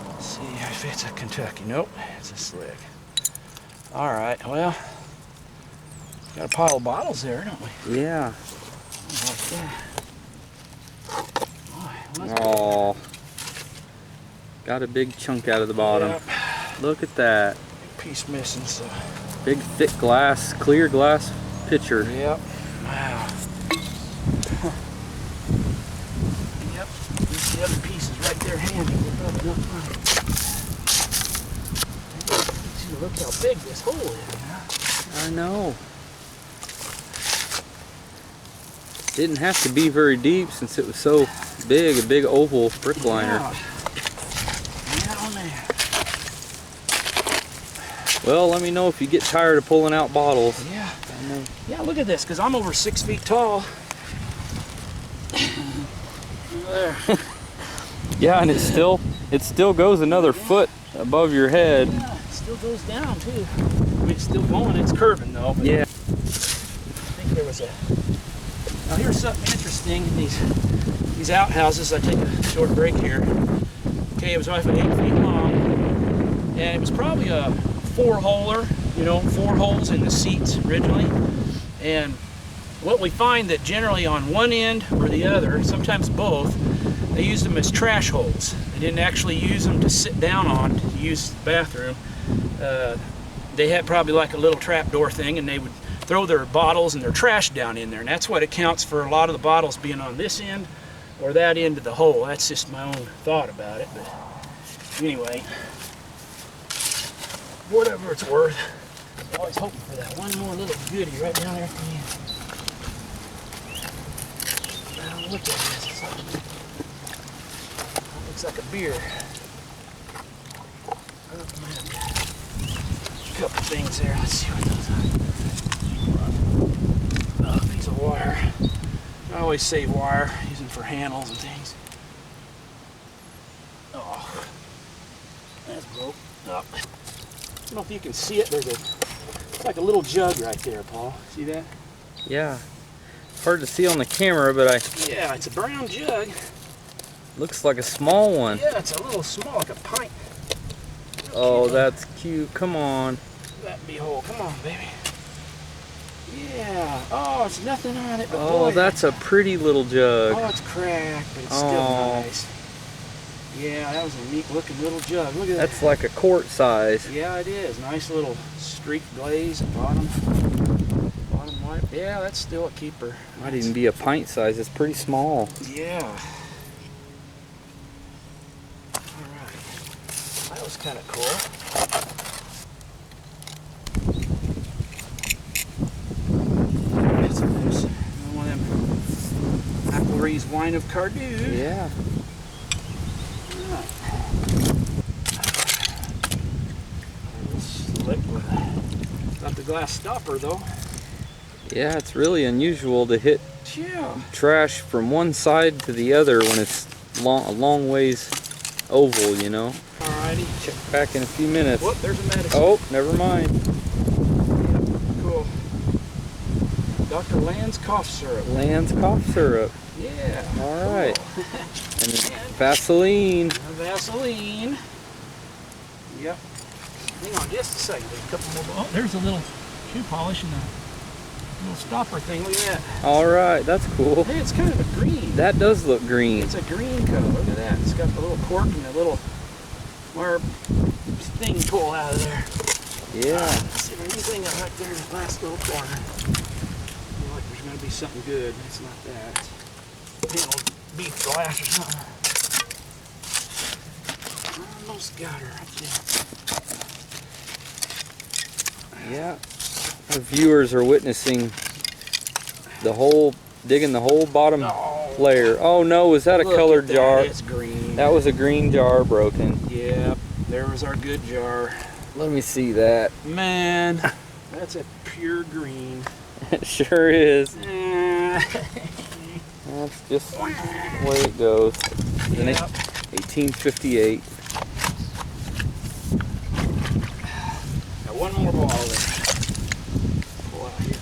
Let's see if it's a Kentucky. Nope, it's a slick. All right, well, got a pile of bottles there, don't we? Yeah. Like that. Oh, got a big chunk out of the bottom. Yep. Look at that. Big piece missing, so. Big, thick glass, clear glass pitcher. Yep. Wow. Yep. There's the other pieces right there handy. We're rubbing up on it. See, look how big this hole is. I know. Didn't have to be very deep since it was so big, a big oval brickliner. Yeah. Yeah, man. Well, let me know if you get tired of pulling out bottles. Yeah. Yeah, look at this, because I'm over 6 feet tall. There. Yeah, and it still goes another foot above your head. Yeah, it still goes down too. I mean, it's still going. It's curving though. But Yeah. there was a... Now here's something interesting in these outhouses. I take a short break here. Okay, it was about 8 feet long, and it was probably a 4-holer, you know, 4 holes in the seats originally. And what we find that generally on one end or the other, sometimes both, they used them as trash holes. They didn't actually use them to sit down on to use the bathroom. They had probably like a little trapdoor thing, and they would throw their bottles and their trash down in there, and that's what accounts for a lot of the bottles being on this end or that end of the hole. That's just my own thought about it, but anyway, whatever it's worth. I'm always hoping for that one more little goodie right down there at the end. Now look at this. It looks like a beer. A couple things there. Let's see what those are. Oh, a piece of wire. I always save wire, using for handles and things. Oh, that's broke. Oh. I don't know if you can see it. It's like a little jug right there, Paul. See that? Yeah. Hard to see on the camera, but Yeah, it's a brown jug. Looks like a small one. Yeah, it's a little small, like a pint. Oh, that's cute. Come on. That beehole. Come on, baby. Yeah. Oh, it's nothing on it. But Oh, boy, that's a pretty little jug. Oh, it's cracked, but it's still nice. Yeah, that was a neat looking little jug. Look at that. That's like a quart size. Yeah, it is. Nice little streaked glaze at bottom. Bottom white. Yeah, that's still a keeper. Might even be a pint size. It's pretty small. Yeah. Alright. That was kind of cool. That's nice. One of them Appleree's wine of Cardew. Yeah. Got the glass stopper though. Yeah, it's really unusual to hit Yeah. trash from one side to the other when it's a long ways oval, you know. Alrighty. Check back in a few minutes. Whoop, there's a medicine. Oh, never mind. Yep, cool. Dr. Land's cough syrup. Land's cough syrup. Yeah. All right. Cool. And Vaseline. Vaseline. Yep. Hang on just a second. There's a couple more. Oh, there's a little shoe polish and a little stopper thing. Look at that. All right, that's cool. Hey, it's kind of a green. That does look green. It's a green color. Look at that. It's got the little cork and the little wire thing pull out of there. Yeah. Let's see if there's anything right there in the last little corner. I feel like there's going to be something good. It's not that. It's paneled beef glass or something. Almost got her right there. Yeah. Our viewers are witnessing the whole, digging the whole bottom layer. Oh no, was that a colored jar? It's green. That was a green jar broken. Yep, there was our good jar. Let me see that. Man, that's a pure green. It sure is. Yep. That's just the way it goes. It's an 1858. Got one more ball there. Pull out here.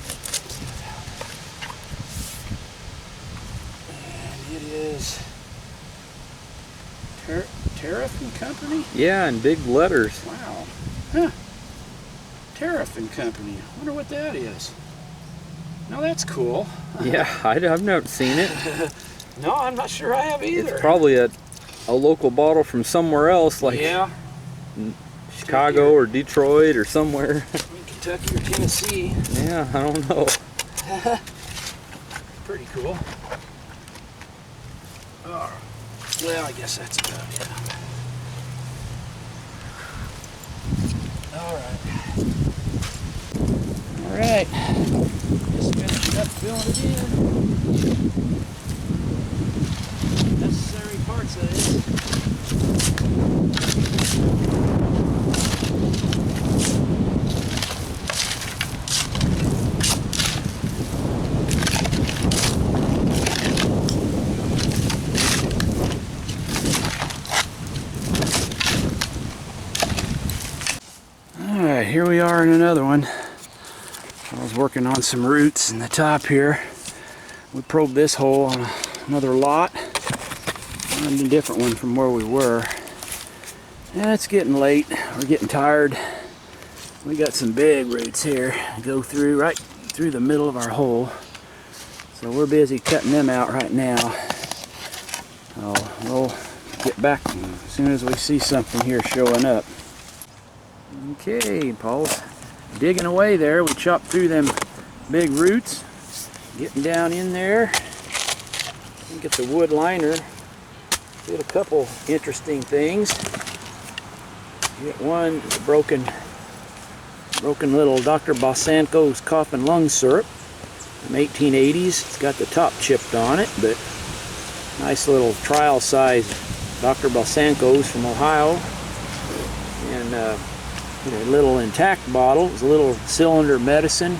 And it is Tariff and Company? Yeah, in big letters. Wow. Huh. Tariff and Company. I wonder what that is. Now that's cool. Yeah, I've never seen it. No, I'm not sure I have either. It's probably a local bottle from somewhere else, like Chicago or Detroit or somewhere. Kentucky or Tennessee. Yeah, I don't know. Pretty cool. Oh, well, I guess that's about it. All right. Just finished up filling it in. Necessary parts of this. Alright, here we are in another one. I was working on some roots in the top here. We probed this hole on another lot. And a different one from where we were. And it's getting late. We're getting tired. We got some big roots here. Go through right through the middle of our hole. So we're busy cutting them out right now. So we'll get back as soon as we see something here showing up. Okay, Paul's digging away there. We chopped through them big roots. Getting down in there. Get the wood liner. Did a couple interesting things. Get one broken little Dr. Balsanko's cough and lung syrup from 1880s. It's got the top chipped on it, but nice little trial size Dr. Balsanko's from Ohio. And a little intact bottle. It's a little cylinder medicine.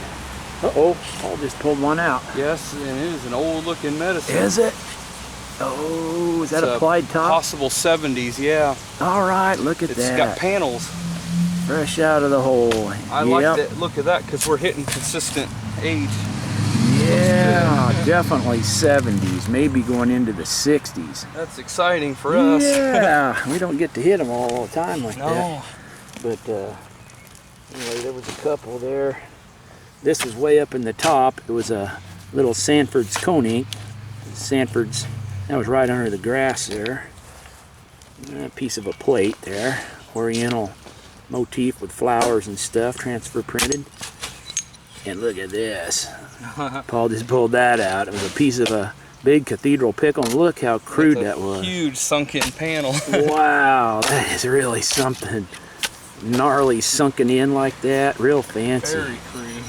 Uh-oh, Paul just pulled one out. Yes, and it is an old looking medicine. Is it? Oh, is that applied top? Possible 70s, yeah. All right, look at that. It's got panels. Fresh out of the hole. I like that look at that because we're hitting consistent age. Yeah, definitely 70s, maybe going into the 60s. That's exciting for us. Yeah, we don't get to hit them all the time like that. No. But anyway, there was a couple there. This was way up in the top. It was a little Sanford's Coney. Sanford's, that was right under the grass there. A piece of a plate there. Oriental motif with flowers and stuff, transfer printed. And look at this. Paul just pulled that out. It was a piece of a big cathedral pickle, and look how crude that was. Huge sunken panel. Wow, that is really something. Gnarly sunken in like that, real fancy. Very crude.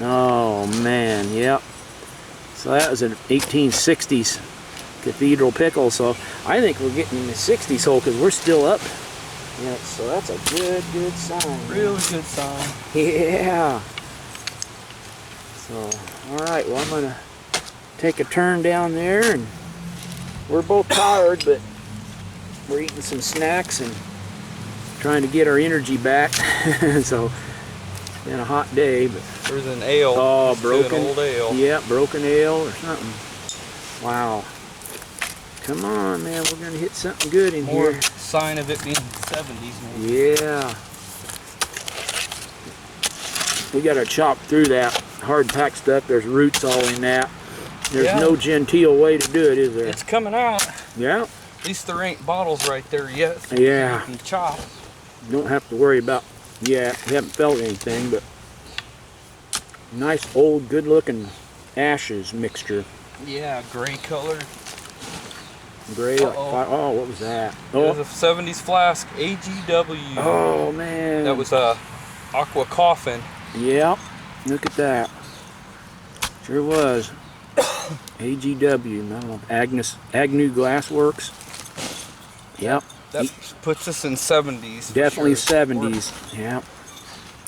Oh man, yep. So that was an 1860s cathedral pickle. So I think we're getting in the 60s hole because we're still up. Yeah, so that's a good sign. Really good sign. Yeah. So, all right. Well, I'm gonna take a turn down there, and we're both tired, but we're eating some snacks and trying to get our energy back. So it's been a hot day, but there's an ale. Oh, broken old ale. Yeah, broken ale or something. Wow. Come on, man, we're gonna hit something good in More here. Sign of it being 70s, maybe. Yeah. We gotta chop through that hard packed stuff. There's roots all in that. There's no genteel way to do it, is there? It's coming out. Yeah. At least there ain't bottles right there yet. Yeah. You can chop. Don't have to worry about, we haven't felt anything, but nice old good looking ashes mixture. Yeah, gray color. Gray, oh, what was that? It was a 70s flask, AGW. Oh man. That was a aqua coffin. Yeah, look at that. Sure was. AGW, I don't know, Agnew Glassworks. Yep. That puts us in 70s. Definitely sure. 70s. Yep.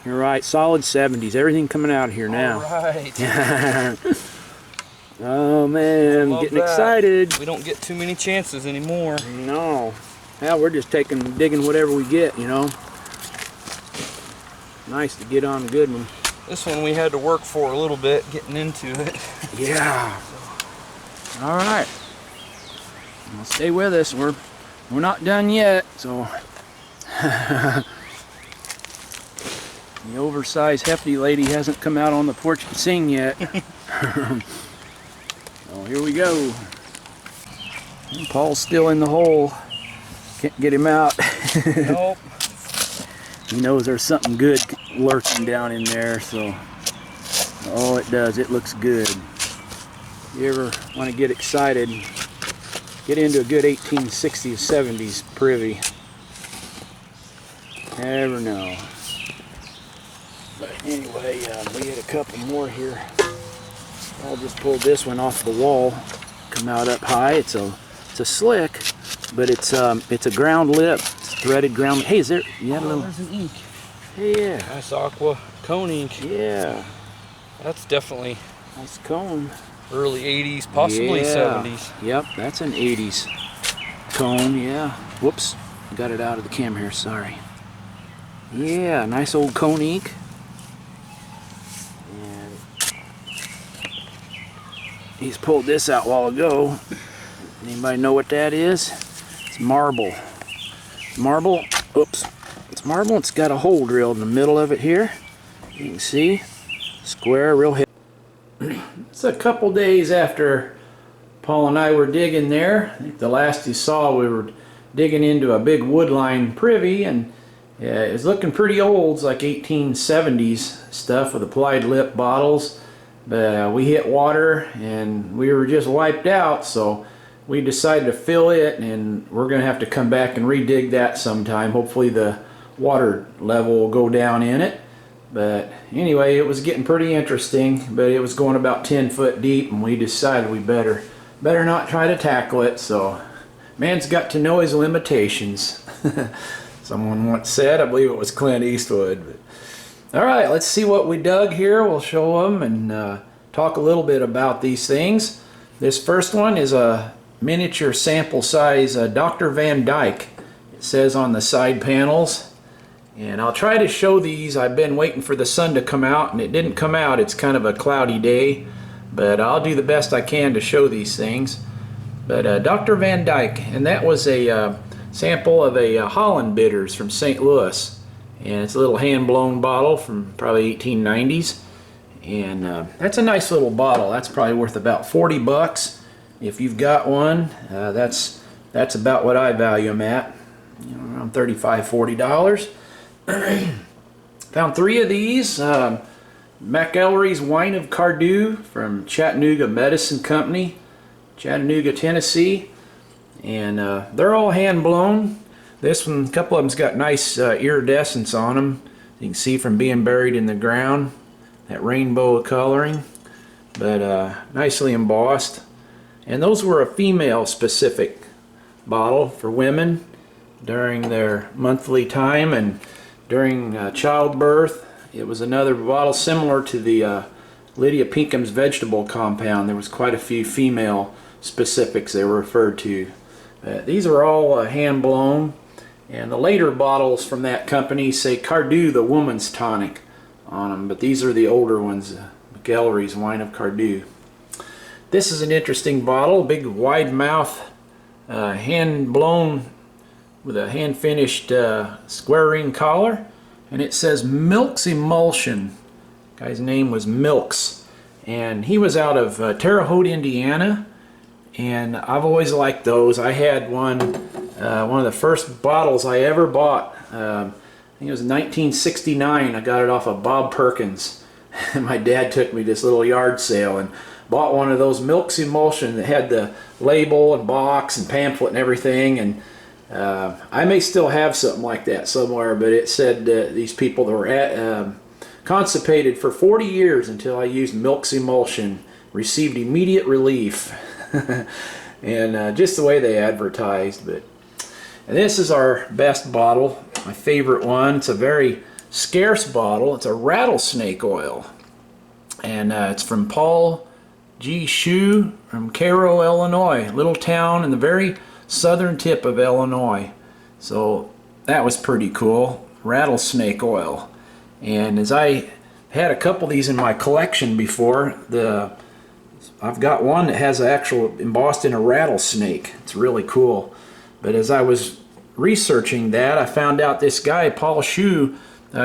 You're right, solid 70s. Everything coming out here now. All right. Oh man, I'm getting excited. We don't get too many chances anymore. No. Yeah, we're just digging whatever we get, you know. Nice to get on a good one. This one we had to work for a little bit, getting into it. Yeah. All right. Well, stay with us. We're not done yet, so. The oversized hefty lady hasn't come out on the porch to sing yet. Oh, here we go. Paul's still in the hole. Can't get him out. Nope. He knows there's something good lurking down in there, so. Oh, it does. It looks good. If you ever want to get excited, get into a good 1860s, 70s Privy. Never know. But anyway, we had a couple more here. I'll just pull this one off the wall, come out up high. It's a slick, but it's a ground lip, it's threaded ground. Hey, is there? You had a little. There's an ink. Yeah. Nice aqua cone ink. Yeah. That's definitely Nice cone. early 80s, possibly 70s. Yep, that's an 80s cone. Yeah. Whoops, got it out of the camera here. Sorry. Yeah, nice old cone ink. He's pulled this out a while ago. Anybody know what that is? It's marble. Marble, oops. It's marble. It's got a hole drilled in the middle of it here. You can see, square, real heavy. It's a couple days after Paul and I were digging there. I think the last you saw, we were digging into a big woodlined privy, and it was looking pretty old. It's like 1870s stuff with applied lip bottles. But we hit water and we were just wiped out, so we decided to fill it, and we're going to have to come back and redig that sometime. Hopefully the water level will go down in it. But anyway, it was getting pretty interesting, but it was going about 10 foot deep, and we decided we better not try to tackle it. So man's got to know his limitations. Someone once said, I believe it was Clint Eastwood. But, all right, let's see what we dug here. We'll show them and talk a little bit about these things. This first one is a miniature sample size Dr. Van Dyke. It says on the side panels. And I'll try to show these. I've been waiting for the sun to come out, and it didn't come out. It's kind of a cloudy day, but I'll do the best I can to show these things. But Dr. Van Dyke, and that was a sample of a Holland bitters from St. Louis. And it's a little hand-blown bottle from probably 1890s. And that's a nice little bottle. That's probably worth about 40 bucks. If you've got one, that's about what I value them at. You know, around $35–40. Found 3 of these. McElry's Wine of Cardew from Chattanooga Medicine Company, Chattanooga, Tennessee. And they're all hand blown. This one, a couple of them's got nice iridescence on them. You can see from being buried in the ground, that rainbow coloring. But nicely embossed. And those were a female specific bottle for women during their monthly time, and during childbirth. It was another bottle similar to the Lydia Pinkham's vegetable compound. There was quite a few female specifics they were referred to. These are all hand blown, and the later bottles from that company say Cardew the Woman's Tonic on them, but these are the older ones, McElry's Wine of Cardew. This is an interesting bottle, big wide mouth, hand blown with a hand finished square ring collar, and it says Milk's Emulsion. Guy's name was Milks, and he was out of Terre Haute, Indiana, and I've always liked those. I had one of the first bottles I ever bought. I think it was 1969. I got it off of Bob Perkins. My dad took me to this little yard sale and bought one of those Milk's Emulsion that had the label and box and pamphlet and everything, and I may still have something like that somewhere, but it said these people that were constipated for 40 years until I used Milk's Emulsion received immediate relief. And just the way they advertised. And this is our best bottle, my favorite one. It's a very scarce bottle. It's a rattlesnake oil, and it's from Paul G. Shue from Cairo, Illinois, a little town in the very southern tip of Illinois. So that was pretty cool. Rattlesnake oil. And as I had a couple of these in my collection before, I've got one that has actual embossed in a rattlesnake. It's really cool. But as I was researching that, I found out this guy, Paul Shue,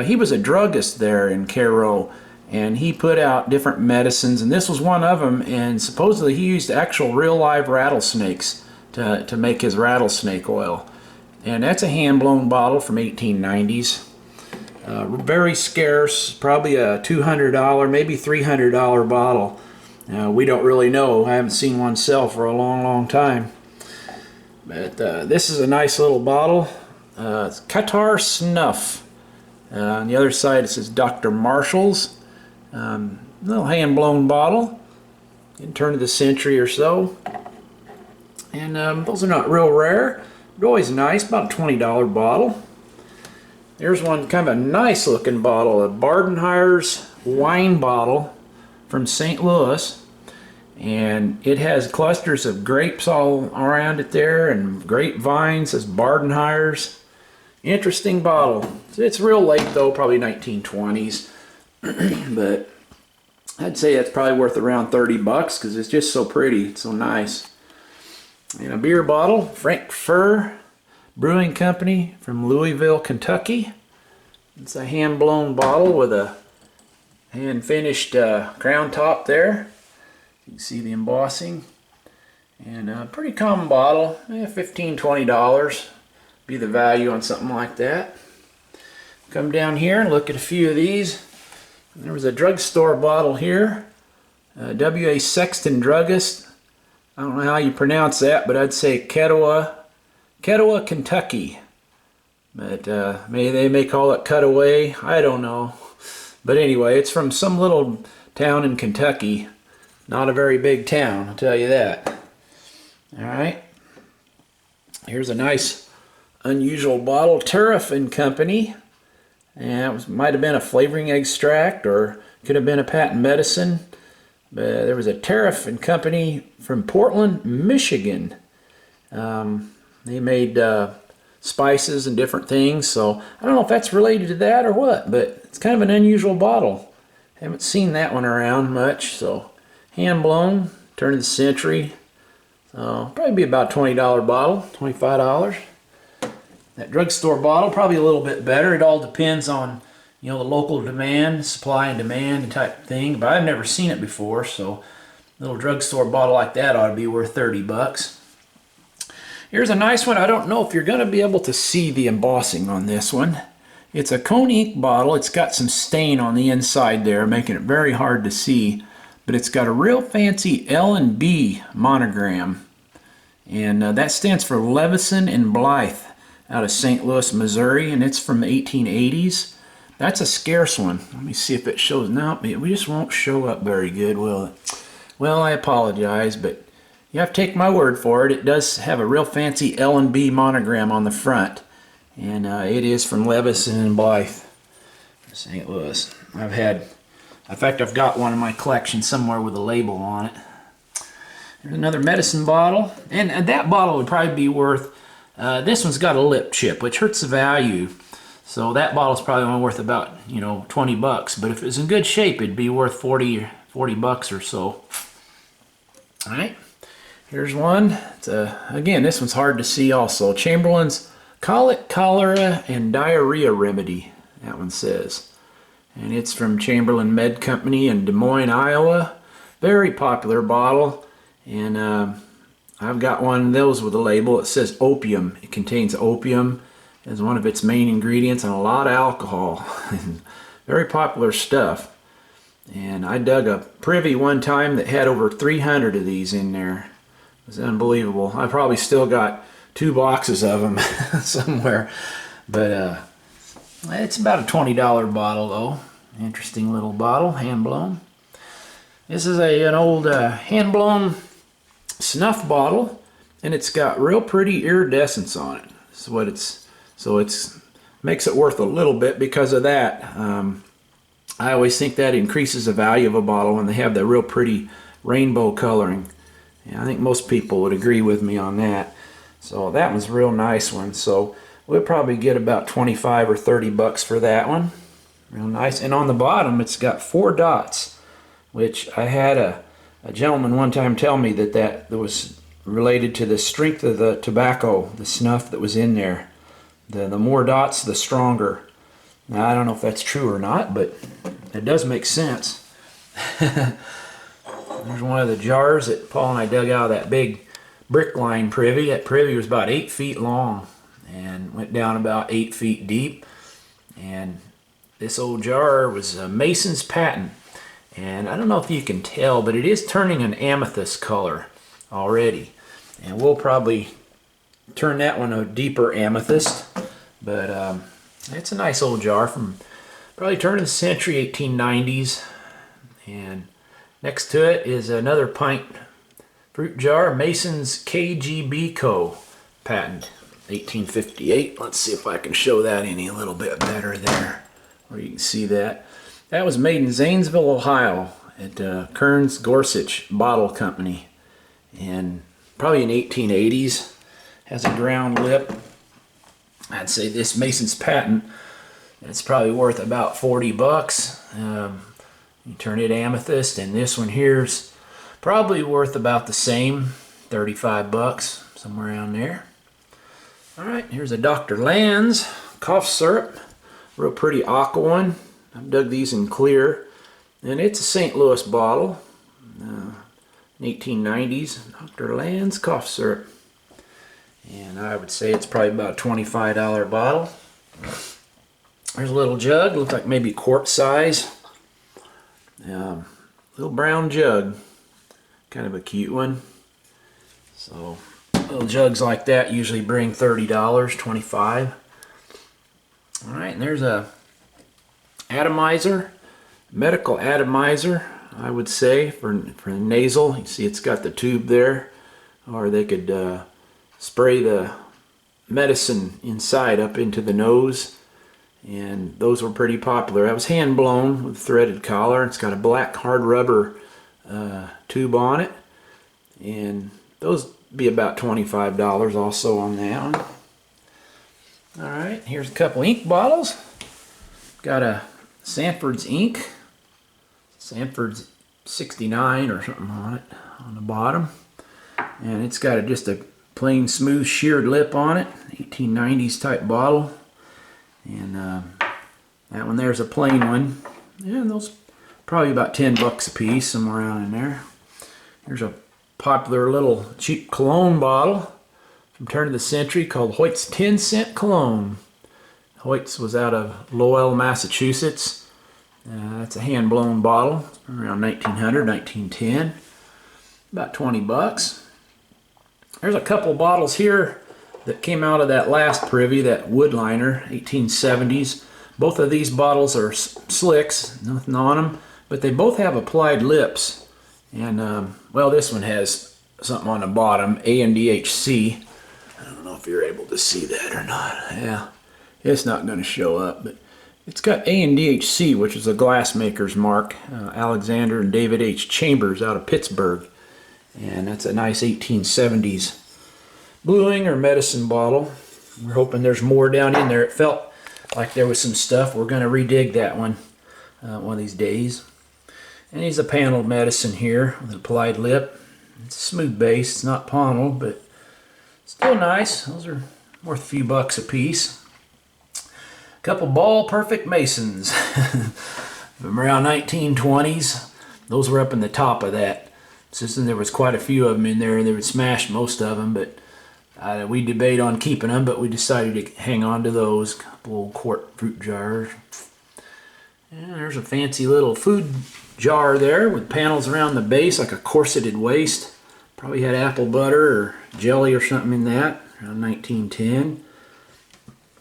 he was a druggist there in Cairo, and he put out different medicines, and this was one of them, and supposedly he used actual real live rattlesnakes to make his rattlesnake oil. And that's a hand-blown bottle from 1890s. Very scarce, probably a $200, maybe $300 bottle. We don't really know. I haven't seen one sell for a long time. But this is a nice little bottle. It's Qatar Snuff. On the other side it says Dr. Marshall's. Little hand-blown bottle. In turn of the century or so. And those are not real rare. They're always nice, about a $20 bottle. There's one kind of a nice looking bottle, a Bardenheier's wine bottle from St. Louis. And it has clusters of grapes all around it there, and grapevines. Says Bardenheier's. Interesting bottle. It's real late though, probably 1920s. But I'd say that's probably worth around 30 bucks because it's just so pretty. It's so nice. And a beer bottle, Frank Fur Brewing Company from Louisville, Kentucky. It's a hand-blown bottle with a hand-finished crown top there. You can see the embossing. And a pretty common bottle, $15, $20 be the value on something like that. Come down here and look at a few of these. There was a drugstore bottle here. W.A. Sexton Druggist. I don't know how you pronounce that, but I'd say Ketowah, Kentucky. But they may call it Cutaway. I don't know. But anyway, it's from some little town in Kentucky. Not a very big town, I'll tell you that. Alright. Here's a nice, unusual bottle. Tariff and Company. And it might have been a flavoring extract or could have been a patent medicine. But there was a Tariff and Company from Portland, Michigan. They made spices and different things, so I don't know if that's related to that or what, but it's kind of an unusual bottle. Haven't seen that one around much. So hand blown, turn of the century. So probably be about $20 bottle, $25. That drugstore bottle probably a little bit better. It all depends on, you know, the local demand, supply and demand type thing. But I've never seen it before, so a little drugstore bottle like that ought to be worth 30 bucks. Here's a nice one. I don't know if you're going to be able to see the embossing on this one. It's a cone ink bottle. It's got some stain on the inside there, making it very hard to see. But it's got a real fancy L&B monogram. And that stands for Levison and Blythe out of St. Louis, Missouri. And it's from the 1880s. That's a scarce one. Let me see if it shows. No, we just won't show up very good, will it? Well, I apologize, but you have to take my word for it. It does have a real fancy L&B monogram on the front. And it is from Levison and Blythe, St. Louis. In fact, I've got one in my collection somewhere with a label on it. There's another medicine bottle. And that bottle would probably be worth, this one's got a lip chip, which hurts the value. So that bottle's probably only worth about, 20 bucks. But if it was in good shape, it'd be worth 40 bucks or so. All right. Here's one. Again, this one's hard to see also. Chamberlain's Colic, Cholera, and Diarrhea Remedy, that one says. And it's from Chamberlain Med Company in Des Moines, Iowa. Very popular bottle. And I've got one of those with a label. It says opium. It contains opium as one of its main ingredients and a lot of alcohol. Very popular stuff. And I dug a Privy one time that had over 300 of these in there. It's unbelievable. I probably still got 2 boxes of them somewhere. But it's about a $20 bottle though. Interesting little bottle, hand blown. This is an old hand blown snuff bottle, and it's got real pretty iridescence on it. That's what it's makes it worth a little bit because of that. I always think that increases the value of a bottle when they have that real pretty rainbow coloring. Yeah, I think most people would agree with me on that. So that was a real nice one. So we'll probably get about 25 or 30 bucks for that one. Real nice. And on the bottom it's got 4 dots, which I had a gentleman one time tell me that was related to the strength of the tobacco, the snuff that was in there. The more dots, the stronger. Now, I don't know if that's true or not, but it does make sense. There's one of the jars that Paul and I dug out of that big bricklined Privy. That Privy was about 8 feet long and went down about 8 feet deep. And this old jar was a Mason's patent. And I don't know if you can tell, but it is turning an amethyst color already. And we'll probably turn that one a deeper amethyst. But it's a nice old jar from probably turn of the century, 1890s. And next to it is another pint fruit jar, Mason's KGB Co. patent, 1858. Let's see if I can show that any a little bit better there, where you can see that. That was made in Zanesville, Ohio at Kearns Gorsuch Bottle Company. And probably in 1880s. Has a ground lip. I'd say this Mason's patent, it's probably worth about 40 bucks. You turn it amethyst, and this one here's probably worth about the same, 35 bucks, somewhere around there. All right, here's a Dr. Land's cough syrup, real pretty aqua one. I've dug these in clear, and it's a St. Louis bottle, 1890s, Dr. Land's cough syrup. And I would say it's probably about a $25 bottle. There's a little jug, looks like maybe quart size. Little brown jug, kind of a cute one. So little jugs like that usually bring $30, $25. All right, and there's a atomizer, medical atomizer, I would say, for nasal. You see it's got the tube there, or they could spray the medicine inside up into the nose, and those were pretty popular. That was hand blown with threaded collar. It's got a black hard rubber tube on it, and those be about $25 also on that one. All right, here's a couple ink bottles. Got a Sanford's ink, Sanford's 69 or something on it on the bottom, and it's got just a plain smooth sheared lip on it, 1890s type bottle. And that one there's a plain one, and those probably about 10 bucks a piece, somewhere around in there. Here's a popular little cheap cologne bottle from turn of the century called Hoyt's 10-cent cologne. Hoyt's was out of Lowell, Massachusetts. That's a hand-blown bottle, around 1900, 1910, about 20 bucks. There's a couple bottles here that came out of that last Privy, that woodliner, 1870s. Both of these bottles are slicks, nothing on them, but they both have applied lips. And, well, this one has something on the bottom, A&DHC. I don't know if you're able to see that or not. Yeah, it's not going to show up, but it's got A&DHC, which is a glassmaker's mark, Alexander and David H. Chambers out of Pittsburgh. And that's a nice 1870s bluing or medicine bottle. We're hoping there's more down in there. It felt like there was some stuff. We're going to redig that one of these days. And he's a paneled medicine here with an applied lip. It's a smooth base. It's not paneled, but still nice. Those are worth a few bucks a piece. A couple Ball Perfect Masons from around 1920s. Those were up in the top of that system. There was quite a few of them in there, and they would smash most of them, but we debate on keeping them, but we decided to hang on to those. A couple old quart fruit jars. And there's a fancy little food jar there with panels around the base, like a corseted waist. Probably had apple butter or jelly or something in that, around 1910.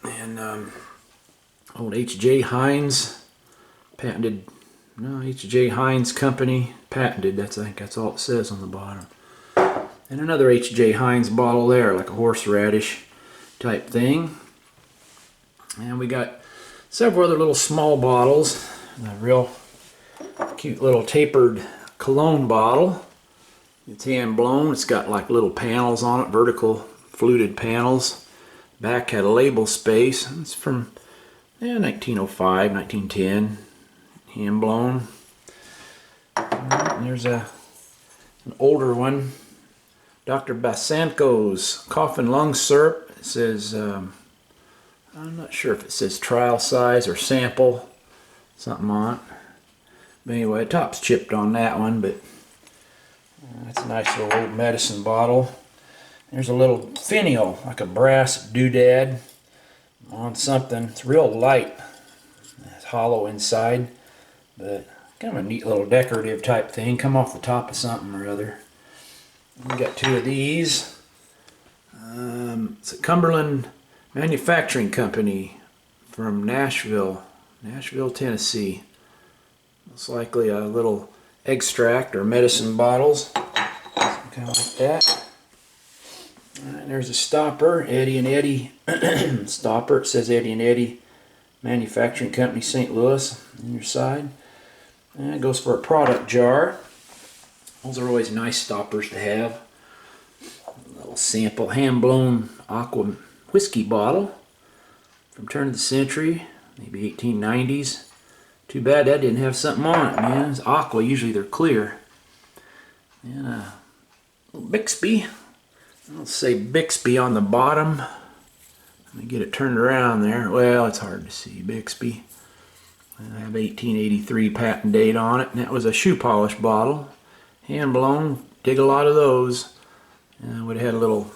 And old H.J. Heinz patented, no, H.J. Heinz Company patented, I think that's all it says on the bottom. And another H.J. Heinz bottle there, like a horseradish type thing. And we got several other little small bottles. A real cute little tapered cologne bottle. It's hand blown. It's got like little panels on it, vertical fluted panels. Back had a label space. It's from 1905, 1910. Hand blown. And there's an older one. Dr. Basanko's cough and lung syrup. It says, I'm not sure if it says trial size or sample, something on it. But anyway, the top's chipped on that one, but that's a nice little old medicine bottle. There's a little finial, like a brass doodad on something. It's real light. It's hollow inside, but kind of a neat little decorative type thing. Come off the top of something or other. We got two of these. It's a Cumberland Manufacturing Company from Nashville, Tennessee. Most likely a little extract or medicine bottles, kind of like that. Alright, there's a stopper, Eddie and Eddie stopper. It says Eddie and Eddie Manufacturing Company, St. Louis, on your side. And it goes for a product jar. Those are always nice stoppers to have. A little sample hand-blown aqua whiskey bottle from turn of the century, maybe 1890s Too bad that didn't have something on it, man. It's aqua, usually they're clear. And a Bixby. I'll say Bixby on the bottom. Let me get it turned around there. Well, it's hard to see. Bixby. I have 1883 patent date on it. And that was a shoe polish bottle. Hand blown. Dig a lot of those. Would have had a little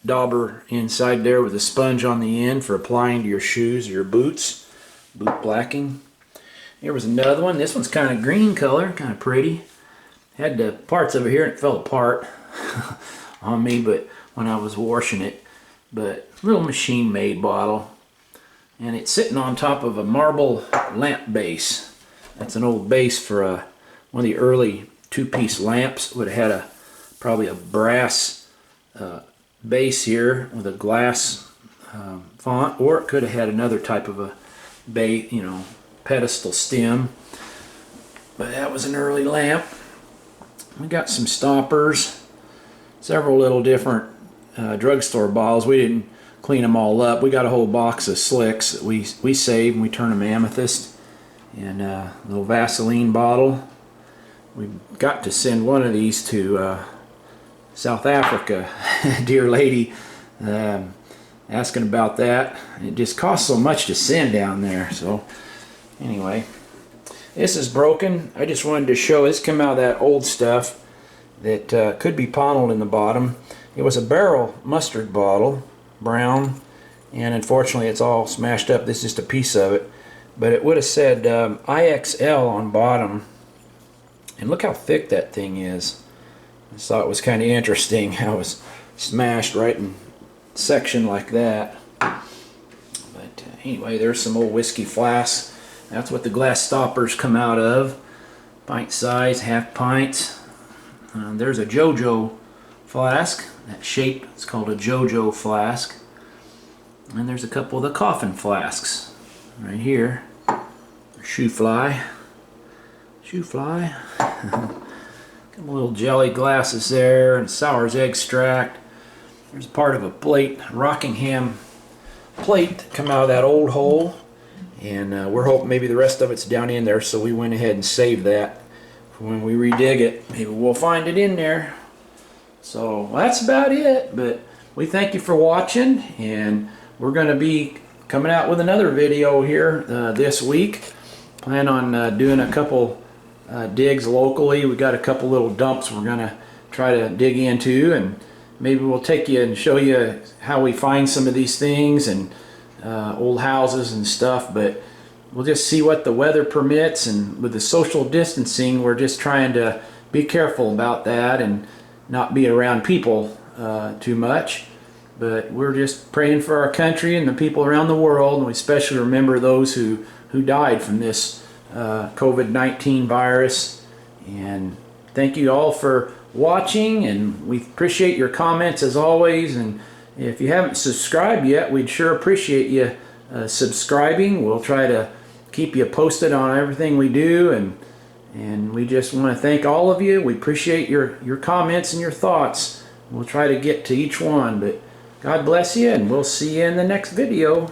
dauber inside there with a sponge on the end for applying to your shoes or your boots. Boot blacking. Here was another one. This one's kind of green color. Kind of pretty. Had the parts over here and it fell apart on me, but when I was washing it. But little machine made bottle, and it's sitting on top of a marble lamp base. That's an old base for one of the early two-piece lamps. Would have had probably a brass base here with a glass font, or it could have had another type of a base, you know, pedestal stem. But that was an early lamp. We got some stoppers, several little different drugstore bottles. We didn't clean them all up. We got a whole box of slicks that we saved and we turned them amethyst. And a little Vaseline bottle. We got to send one of these to South Africa. Dear lady asking about that. It just costs so much to send down there. So anyway, this is broken. I just wanted to show this came out of that old stuff that could be paneled in the bottom. It was a barrel mustard bottle, brown, and unfortunately it's all smashed up. This is just a piece of it, but it would have said IXL on bottom, and look how thick that thing is. I just thought it was kind of interesting how it was smashed right in section like that. But anyway, there's some old whiskey flasks. That's what the glass stoppers come out of. Pint size, half pints. There's a JoJo flask. That shape is called a JoJo flask. And there's a couple of the coffin flasks right here. Shoe fly. Shoe fly. Couple little jelly glasses there, and sour's extract. There's part of a plate, Rockingham plate that come out of that old hole. And we're hoping maybe the rest of it's down in there, so we went ahead and saved that for when we redig it. Maybe we'll find it in there. So well, that's about it, but we thank you for watching, and we're going to be coming out with another video here this week. Plan on doing a couple digs locally. We got a couple little dumps we're going to try to dig into, and maybe we'll take you and show you how we find some of these things and old houses and stuff. But we'll just see what the weather permits, and with the social distancing we're just trying to be careful about that and not be around people too much. But we're just praying for our country and the people around the world, and we especially remember those who died from this COVID-19 virus. And thank you all for watching, and we appreciate your comments as always. And if you haven't subscribed yet, we'd sure appreciate you subscribing. We'll try to keep you posted on everything we do, and we just want to thank all of you. We appreciate your comments and your thoughts. We'll try to get to each one, but God bless you, and we'll see you in the next video.